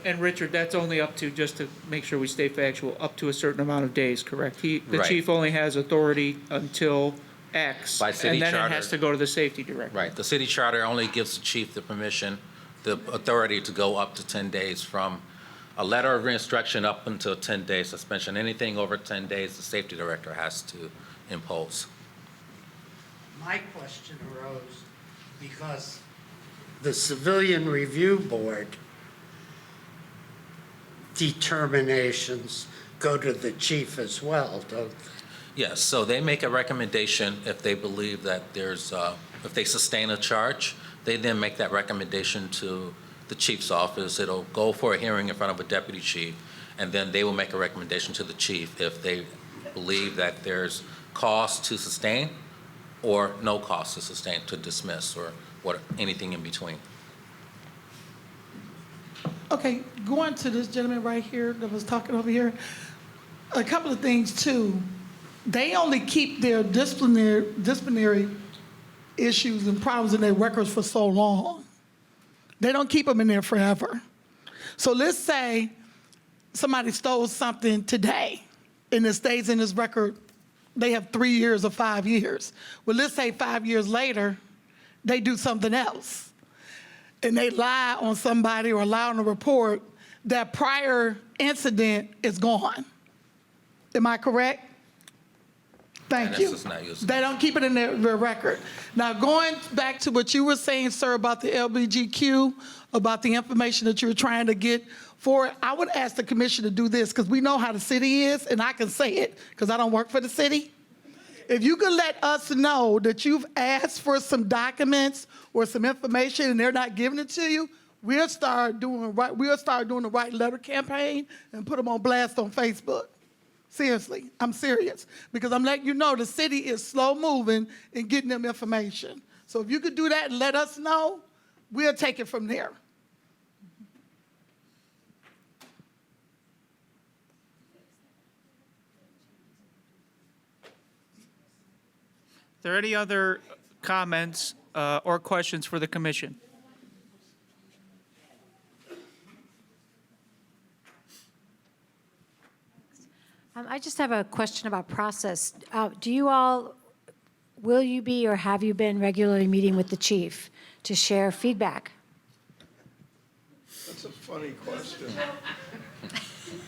And Richard, that's only up to, just to make sure we stay factual, up to a certain amount of days, correct? The Right. chief only has authority until X. By city And then it charter. has to go to the safety director. Right, the city charter only gives the chief the permission, the authority to go up to 10 days from a letter of instruction up until 10-day suspension. Anything over 10 days, the safety director has to impose. My question arose because the Civilian Review Board determinations go to the chief as well, don't they? Yes, so they make a recommendation if they believe that there's, if they sustain a charge, they then make that recommendation to the chief's office. It'll go for a hearing in front of a deputy chief, and then they will make a recommendation to the chief if they believe that there's cause to sustain or no cause to sustain, to dismiss, or anything in between. Okay, going to this gentleman right here that was talking over here, a couple of things too. They only keep their disciplinary issues and problems in their records for so long. They don't keep them in there forever. So let's say somebody stole something today and it stays in this record. They have 3 years or 5 years. Well, let's say 5 years later, they do something else and they lie on somebody or lie on a report. That prior incident is gone. Am I correct? Thank And you. this is not used. They don't keep it in their record. Now, going back to what you were saying, sir, about the LBGQ, about the information that you were trying to get for it, I would ask the commission to do this, because we know how the city is, and I can say it, because I don't work for the city. If you could let us know that you've asked for some documents or some information and they're not giving it to you, we'll start doing the right letter campaign and put them on blast on Facebook. Seriously, I'm serious, because I'm letting you know the city is slow moving in getting them information. So if you could do that and let us know, we'll take it from there. Are there any other comments or questions for the commission? I just have a question about process. Will you be or have you been regularly meeting with the chief to share feedback? That's a funny question.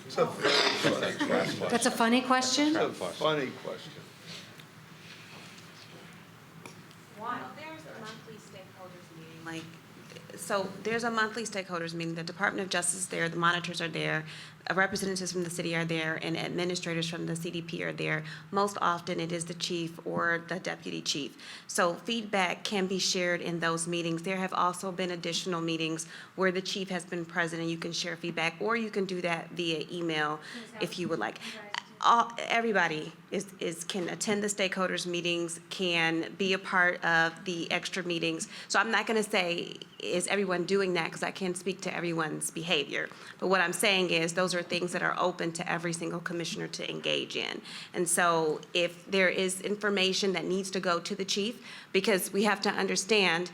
It's a very funny question. That's a funny question? It's a funny question. There's a monthly stakeholders meeting, so there's a monthly stakeholders meeting. The Department of Justice is there, the monitors are there, representatives from the city are there, and administrators from the CDP are there. Most often, it is the chief or the deputy chief. So feedback can be shared in those meetings. There have also been additional meetings where the chief has been present and you can share feedback, or you can do that via email if you would like. everybody can attend the stakeholders meetings, can be a part of the extra meetings. So I'm not going to say, is everyone doing that, because I can't speak to everyone's behavior. But what I'm saying is those are things that are open to every single commissioner to engage in. And so if there is information that needs to go to the chief, because we have to understand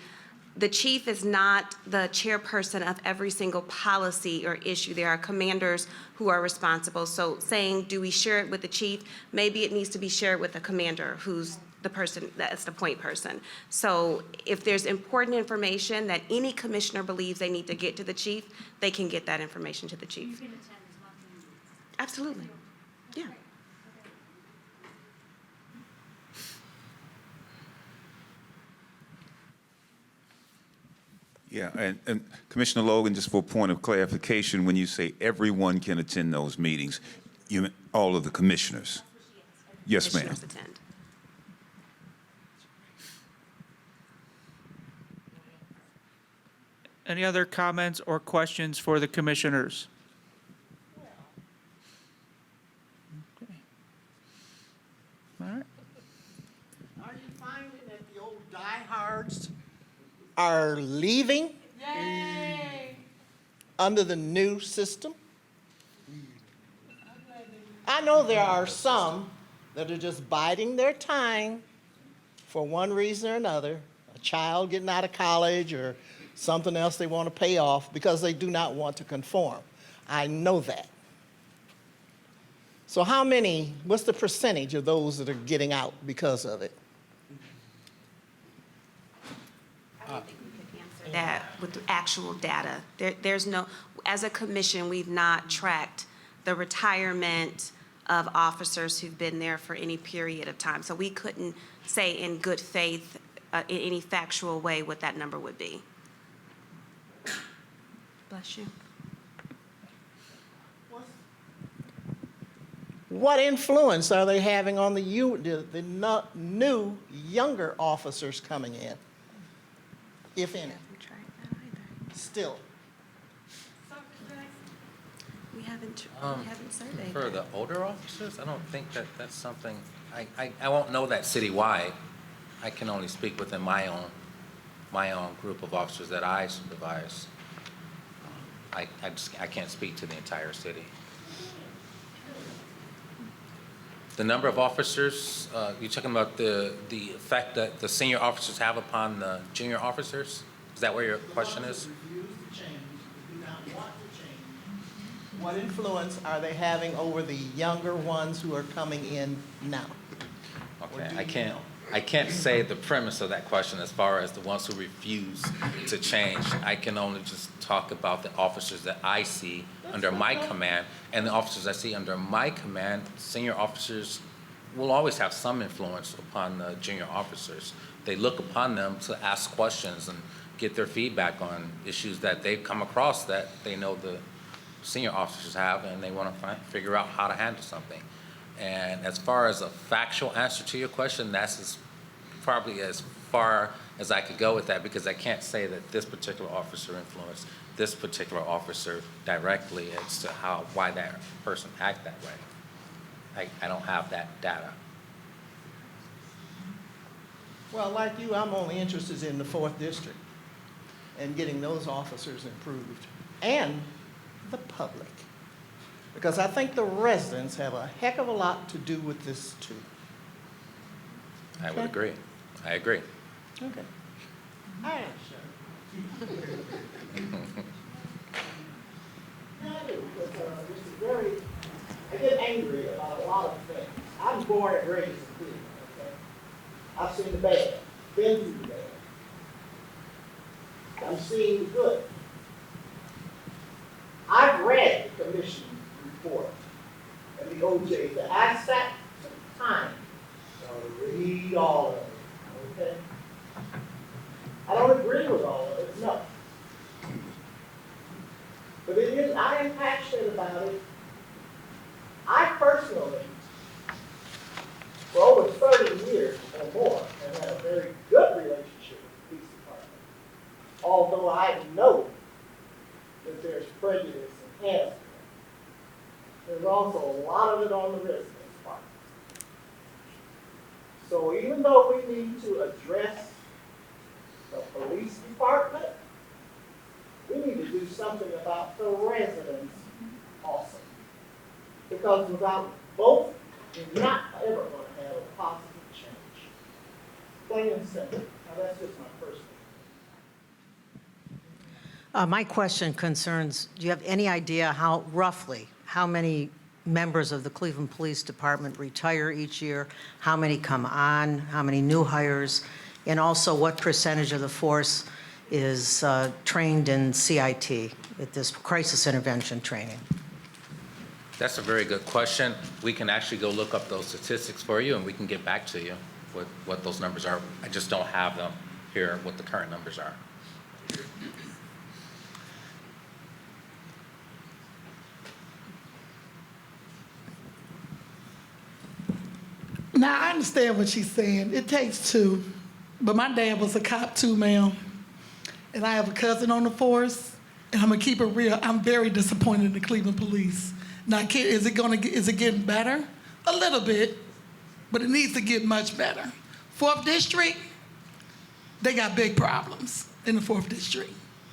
the chief is not the chairperson of every single policy or issue. There are commanders who are responsible. So saying, do we share it with the chief? Maybe it needs to be shared with the commander, who's the person, that's the point person. So if there's important information that any commissioner believes they need to get to the chief, they can get that information to the chief. Absolutely, yeah. Yeah, and Commissioner Logan, just for a point of clarification, when you say everyone can attend those meetings, you mean all of the commissioners? Yes, ma'am. Commissioners attend. Any other comments or questions for the commissioners? Okay. All right. Are you finding that the old diehards are leaving under the new system? I know there are some that are just biding their time for one reason or another, a child getting out of college or something else they want to pay off because they do not want to conform. I know that. So how many, what's the percentage of those that are getting out because of it? That with the actual data. There's no, as a commission, we've not tracked the retirement of officers who've been there for any period of time. So we couldn't say in good faith, in any factual way, what that number would be. Bless you. What influence are they having on the new, younger officers coming in, if any? Still. We haven't surveyed. For the older officers, I don't think that that's something, I won't know that citywide. I can only speak within my own group of officers that I supervise. I can't speak to the entire city. The number of officers, you're talking about the effect that the senior officers have upon the junior officers? Is that where your question is? What influence are they having over the younger ones who are coming in now? Okay, I can't say the premise of that question as far as the ones who refuse to change. I can only just talk about the officers that I see under my command, and the officers I see under my command. Senior officers will always have some influence upon the junior officers. They look upon them to ask questions and get their feedback on issues that they've come across that they know the senior officers have, and they want to figure out how to handle something. And as far as a factual answer to your question, that's probably as far as I could go with that, because I can't say that this particular officer influenced this particular officer directly as to why that person act that way. I don't have that data. Well, like you, I'm only interested in the 4th District and getting those officers improved, and the public. Because I think the residents have a heck of a lot to do with this too. I would agree. I agree. Okay. I am sure. I do, because I get angry about a lot of things. I'm born and raised in Cleveland, okay? I've seen the bad, been through the bad. I'm seeing the good. I've read the commission report and the OJ that I sat some time to read all of it, okay? I don't agree with all of it, no. But it is, I am passionate about it. I personally, for over 30 years or more, have had a very good relationship with the police department. Although I know that there's prejudice and harassment, there's also a lot of it on the resume. So even though we need to address the police department, we need to do something about the residents also. Because without both, you're not ever going to have a positive change. Plain and simple. Now that's just my first thing. My question concerns, do you have any idea roughly, how many members of the Cleveland Police Department retire each year? How many come on? How many new hires? And also, what percentage of the force is trained in CIT, at this crisis intervention training? That's a very good question. We can actually go look up those statistics for you, and we can get back to you with what those numbers are. I just don't have them here, what the current numbers are. Now, I understand what she's saying. It takes two. But my dad was a cop too, ma'am. And I have a cousin on the force. And I'm going to keep it real. I'm very disappointed in the Cleveland police. Now, is it getting better? A little bit. But it needs to get much better. 4th District, they got big problems in the 4th District.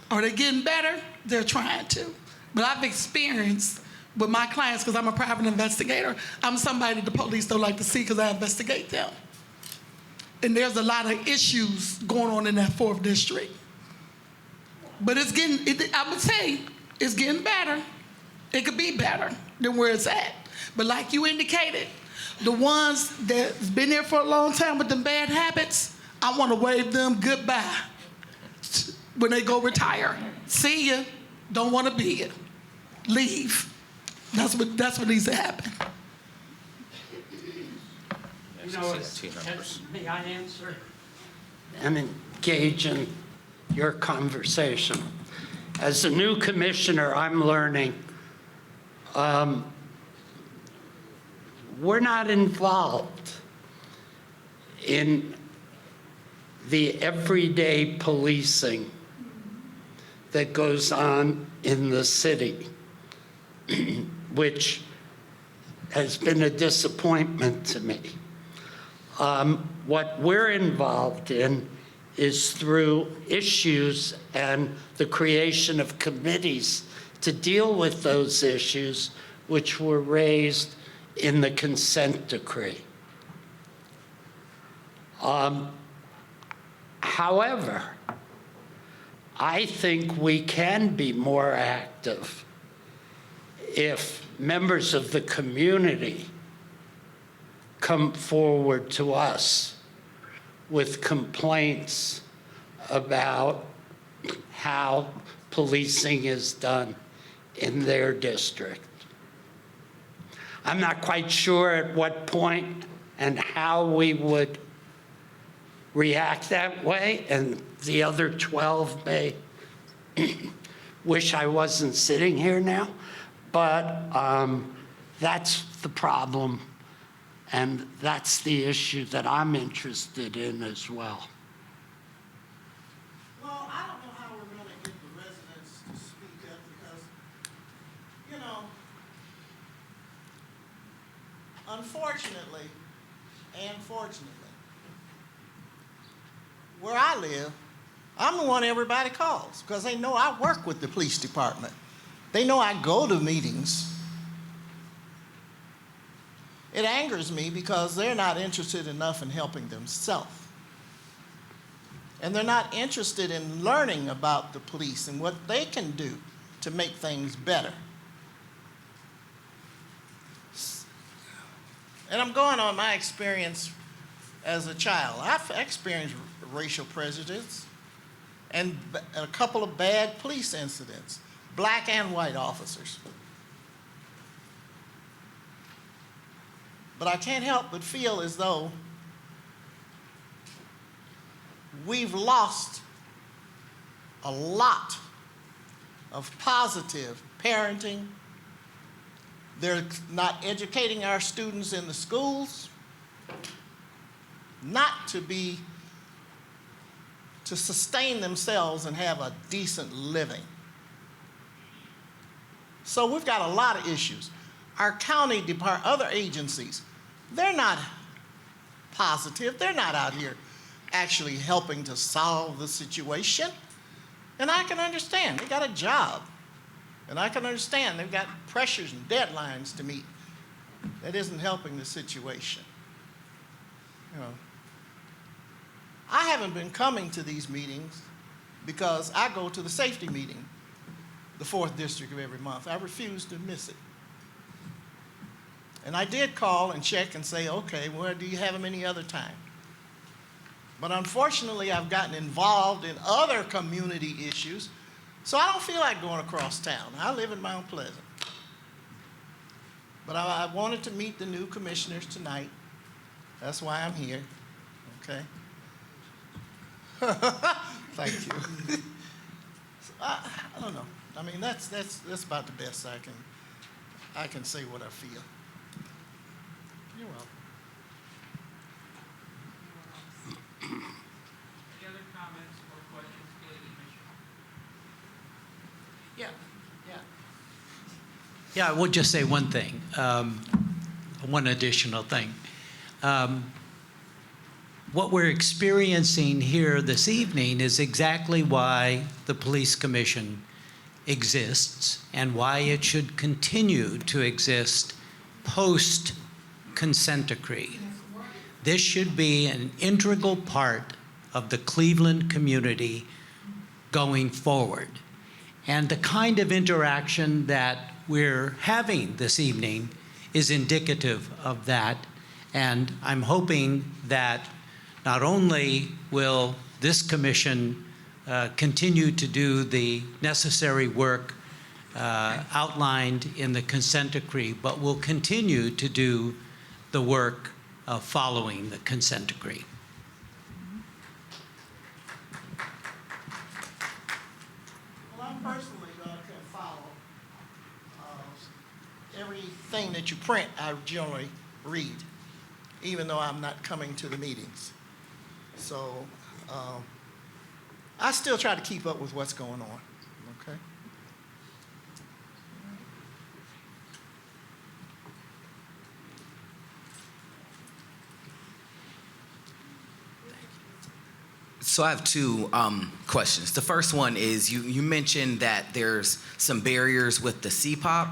Are they getting better? They're trying to. But I've experienced with my clients, because I'm a private investigator, I'm somebody the police don't like to see because I investigate them. And there's a lot of issues going on in that 4th District. But I'm gonna say, it's getting better. It could be better than where it's at. But like you indicated, the ones that's been there for a long time with them bad habits, I want to wave them goodbye when they go retire. See ya, don't want to be here. Leave. That's what needs to happen. You know, may I answer and engage in your conversation? As a new commissioner, I'm learning we're not involved in the everyday policing that goes on in the city, which has been a disappointment to me. What we're involved in is through issues and the creation of committees to deal with those issues which were raised in the consent decree. However, I think we can be more active if members of the community come forward to us with complaints about how policing is done in their district. I'm not quite sure at what point and how we would react that way, and the other 12 may wish I wasn't sitting here now, but that's the problem, and that's the issue that I'm interested in as well. Well, I don't know how we're going to get the residents to speak up because, you know, unfortunately and fortunately, where I live, I'm the one everybody calls because they know I work with the police department. They know I go to meetings. It angers me because they're not interested enough in helping themselves. And they're not interested in learning about the police and what they can do to make things better. And I'm going on my experience as a child. I've experienced racial prejudice and a couple of bad police incidents, black and white officers. But I can't help but feel as though we've lost a lot of positive parenting. They're not educating our students in the schools not to sustain themselves and have a decent living. So we've got a lot of issues. Our county department, other agencies, they're not positive. They're not out here actually helping to solve the situation. And I can understand, they got a job. And I can understand they've got pressures and deadlines to meet. That isn't helping the situation. You know, I haven't been coming to these meetings because I go to the safety meeting, the 4th district of every month. I refuse to miss it. And I did call and check and say, okay, well, do you have them any other time? But unfortunately, I've gotten involved in other community issues, so I don't feel like going across town. I live in Mount Pleasant. But I wanted to meet the new commissioners tonight. That's why I'm here, okay? Thank you. So I don't know. I mean, that's about the best I can say what I feel. You're welcome. Any other comments or questions for the commission? Yeah. Yeah, I would just say one thing, one additional thing. What we're experiencing here this evening is exactly why the Police Commission exists and why it should continue to exist post-consent decree. This should be an integral part of the Cleveland community going forward. And the kind of interaction that we're having this evening is indicative of that. And I'm hoping that not only will this commission continue to do the necessary work outlined in the consent decree, but will continue to do the work following the consent decree. Well, I'm personally going to follow everything that you print. I generally read, even though I'm not coming to the meetings. So I still try to keep up with what's going on, okay? So I have two questions. The first one is you mentioned that there's some barriers with the CPOP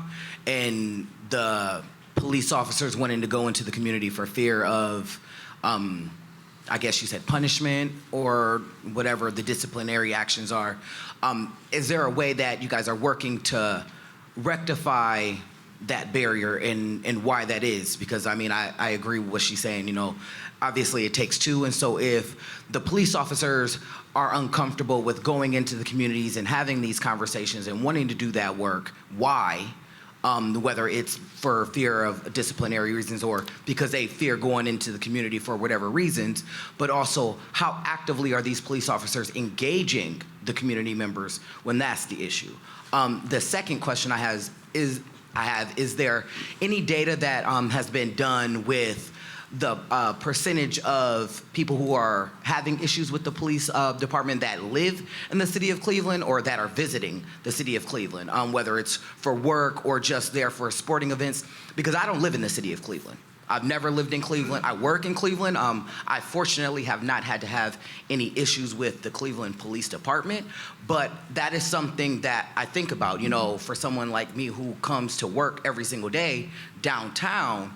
and the police officers wanting to go into the community for fear of, I guess you said punishment or whatever the disciplinary actions are. Is there a way that you guys are working to rectify that barrier and why that is? Because I mean, I agree with what she's saying, you know, obviously it takes two. And so if the police officers are uncomfortable with going into the communities and having these conversations and wanting to do that work, why? Whether it's for fear of disciplinary reasons or because they fear going into the community for whatever reasons, but also how actively are these police officers engaging the community members when that's the issue? The second question I have is there any data that has been done with the percentage of people who are having issues with the police department that live in the city of Cleveland or that are visiting the city of Cleveland, whether it's for work or just there for sporting events? Because I don't live in the city of Cleveland. I've never lived in Cleveland. I work in Cleveland. I fortunately have not had to have any issues with the Cleveland Police Department, but that is something that I think about, you know, for someone like me who comes to work every single day downtown.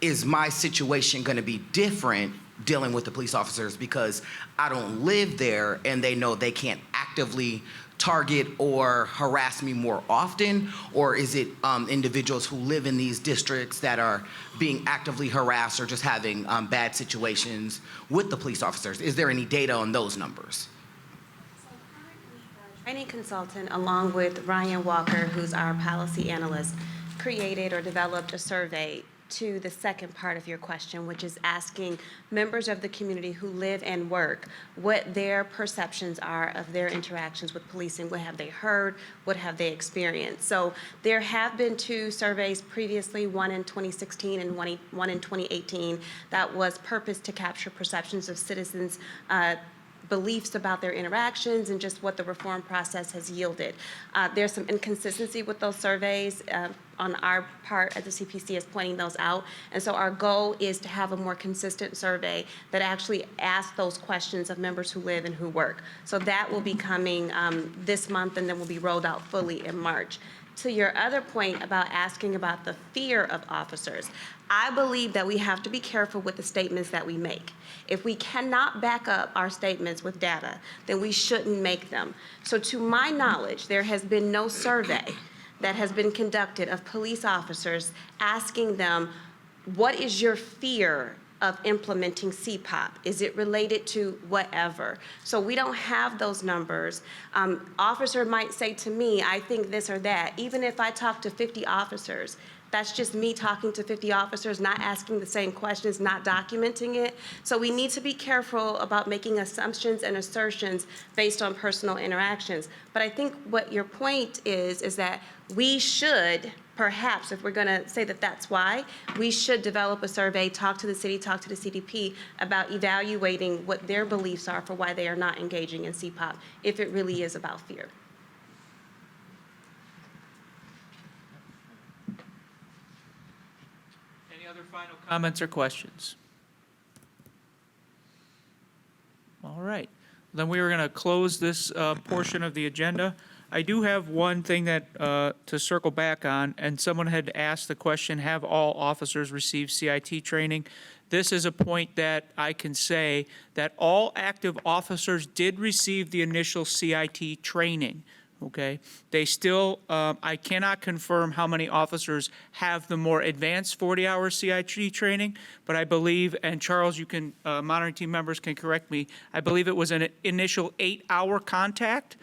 Is my situation going to be different dealing with the police officers because I don't live there and they know they can't actively target or harass me more often? Or is it individuals who live in these districts that are being actively harassed or just having bad situations with the police officers? Is there any data on those numbers? Training consultant, along with Ryan Walker, who's our policy analyst, created or developed a survey to the second part of your question, which is asking members of the community who live and work what their perceptions are of their interactions with policing. What have they heard? What have they experienced? So there have been two surveys previously, one in 2016 and one in 2018, that was purposed to capture perceptions of citizens beliefs about their interactions and just what the reform process has yielded. There's some inconsistency with those surveys on our part at the CPC is pointing those out. And so our goal is to have a more consistent survey that actually asks those questions of members who live and who work. So that will be coming this month and then will be rolled out fully in March. To your other point about asking about the fear of officers, I believe that we have to be careful with the statements that we make. If we cannot back up our statements with data, then we shouldn't make them. So to my knowledge, there has been no survey that has been conducted of police officers asking them, what is your fear of implementing CPOP? Is it related to whatever? So we don't have those numbers. Officer might say to me, I think this or that. Even if I talk to 50 officers, that's just me talking to 50 officers, not asking the same questions, not documenting it. So we need to be careful about making assumptions and assertions based on personal interactions. But I think what your point is that we should, perhaps, if we're gonna say that that's why, we should develop a survey, talk to the city, talk to the CDP about evaluating what their beliefs are for why they are not engaging in CPOP, if it really is about fear. Any other final comments or questions? All right. Then we are going to close this portion of the agenda. I do have one thing that to circle back on, and someone had asked the question, have all officers receive CIT training? This is a point that I can say that all active officers did receive the initial CIT training. Okay, they still, I cannot confirm how many officers have the more advanced 40-hour CIT training, but I believe, and Charles, you can, monitoring team members can correct me, I believe it was an initial 8-hour contact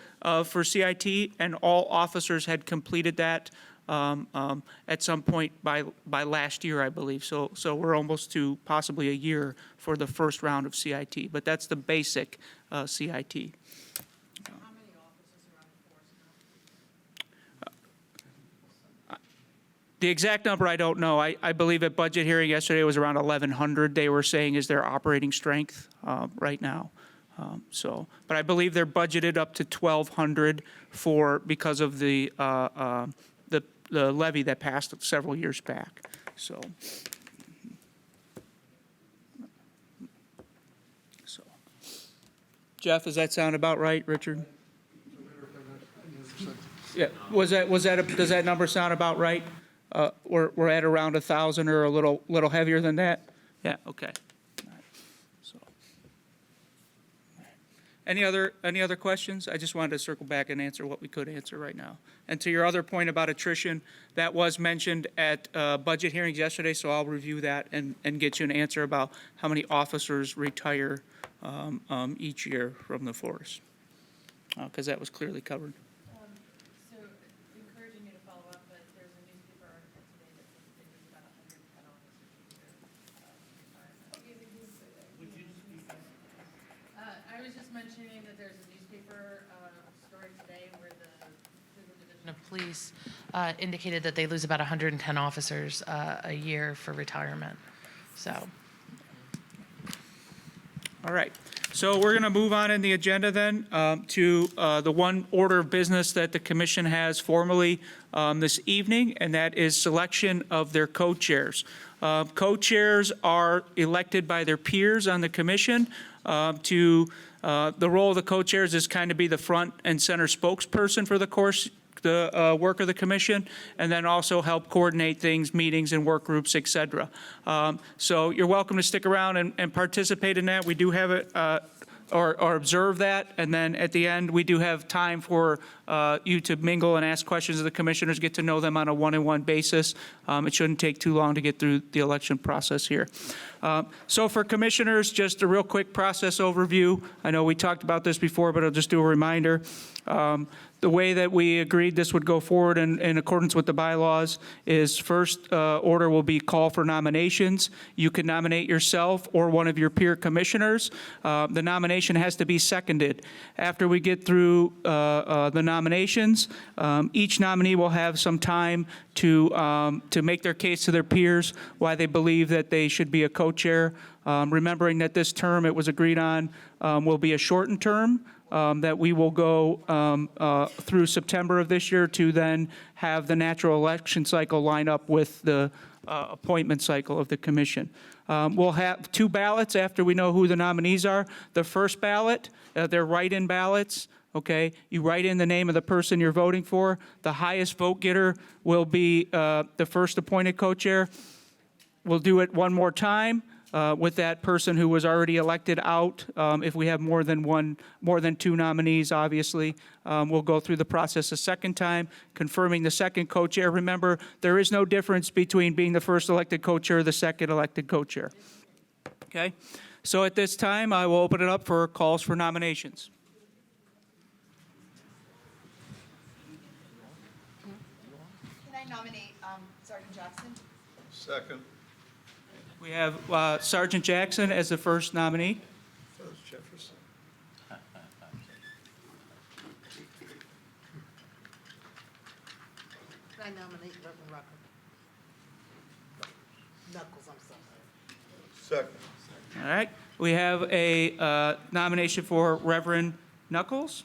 for CIT, and all officers had completed that at some point by last year, I believe. So we're almost to possibly a year for the first round of CIT, but that's the basic CIT. The exact number I don't know. I believe at budget hearing yesterday was around 1,100. They were saying is their operating strength right now. But I believe they're budgeted up to 1,200 because of the levy that passed several years back. So Jeff, does that sound about right, Richard? Yeah. Does that number sound about right? We're at around 1,000 or a little heavier than that? Yeah, okay. All right. So, any other questions? I just wanted to circle back and answer what we could answer right now. And to your other point about attrition, that was mentioned at budget hearings yesterday, so I'll review that and get you an answer about how many officers retire each year from the force, because that was clearly covered. I was just mentioning that there's a newspaper story today where the Cleveland Division of Police indicated that they lose about 110 officers a year for retirement. So. All right. So we're going to move on in the agenda then to the one order of business that the commission has formally this evening, and that is selection of their co-chairs. Co-chairs are elected by their peers on the commission. The role of the co-chairs is kind of be the front and center spokesperson for the work of the commission, and then also help coordinate things, meetings and work groups, et cetera. So you're welcome to stick around and participate in that. We do have it, or observe that, and then at the end, we do have time for you to mingle and ask questions of the commissioners, get to know them on a one-on-one basis. It shouldn't take too long to get through the election process here. So for commissioners, just a real quick process overview. I know we talked about this before, but I'll just do a reminder. The way that we agreed this would go forward in accordance with the bylaws is first order will be call for nominations. You can nominate yourself or one of your peer commissioners. The nomination has to be seconded. After we get through the nominations, each nominee will have some time to make their case to their peers why they believe that they should be a co-chair remembering that this term, it was agreed on, will be a shortened term, that we will go through September of this year to then have the natural election cycle line up with the appointment cycle of the commission. We'll have 2 ballots after we know who the nominees are. The first ballot, they're write-in ballots. Okay, you write in the name of the person you're voting for. The highest vote getter will be the first appointed co-chair. We'll do it one more time with that person who was already elected out. If we have more than 2 nominees, obviously, we'll go through the process a second time, confirming the second co-chair. Remember, there is no difference between being the first elected co-chair or the second elected co-chair. Okay, so at this time, I will open it up for calls for nominations. Can I nominate Sergeant Jackson? Second. We have Sergeant Jackson as the first nominee. Jefferson. Can I nominate Reverend Knuckles, I'm sorry. Second. All right, we have a nomination for Reverend Knuckles.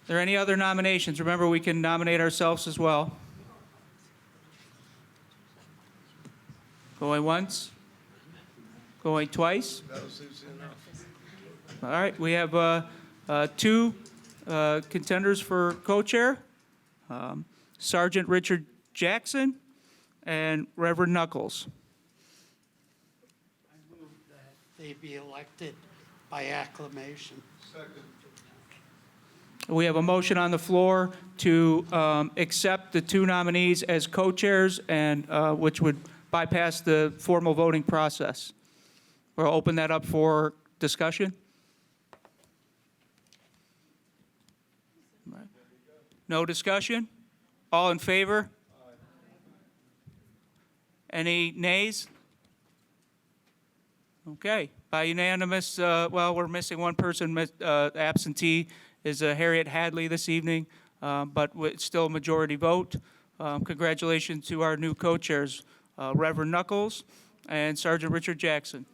Are there any other nominations? Remember, we can nominate ourselves as well. Going once? Going twice? That was easy enough. All right, we have 2 contenders for co-chair, Sergeant Richard Jackson and Reverend Knuckles. I move that they be elected by acclamation. Second. We have a motion on the floor to accept the 2 nominees as co-chairs, and which would bypass the formal voting process. We'll open that up for discussion. No discussion? All in favor? Any nays? Okay, by unanimous, well, we're missing one person, absentee is Harriet Hadley this evening, but it's still a majority vote. Congratulations to our new co-chairs, Reverend Knuckles and Sergeant Richard Jackson.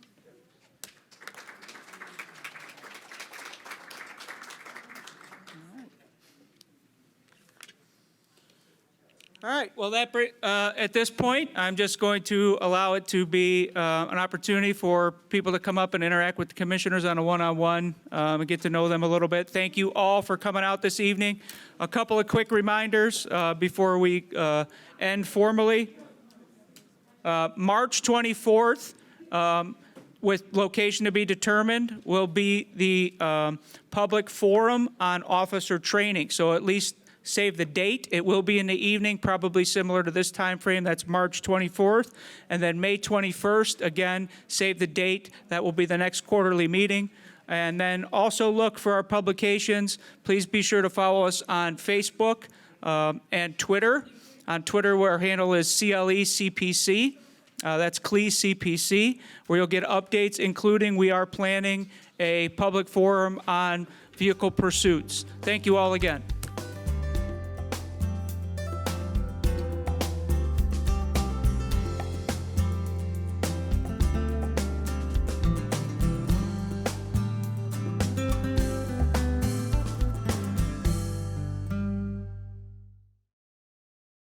All right, well, at this point, I'm just going to allow it to be an opportunity for people to come up and interact with the commissioners on a one-on-one and get to know them a little bit. Thank you all for coming out this evening. A couple of quick reminders before we end formally. March 24th, with location to be determined, will be the public forum on officer training. So at least save the date. It will be in the evening, probably similar to this time frame. That's March 24th. And then May 21st, again, save the date. That will be the next quarterly meeting. And then also look for our publications. Please be sure to follow us on Facebook and Twitter. On Twitter, our handle is CLECPC. That's CLECPC, where you'll get updates, including we are planning a public forum on vehicle pursuits. Thank you all again.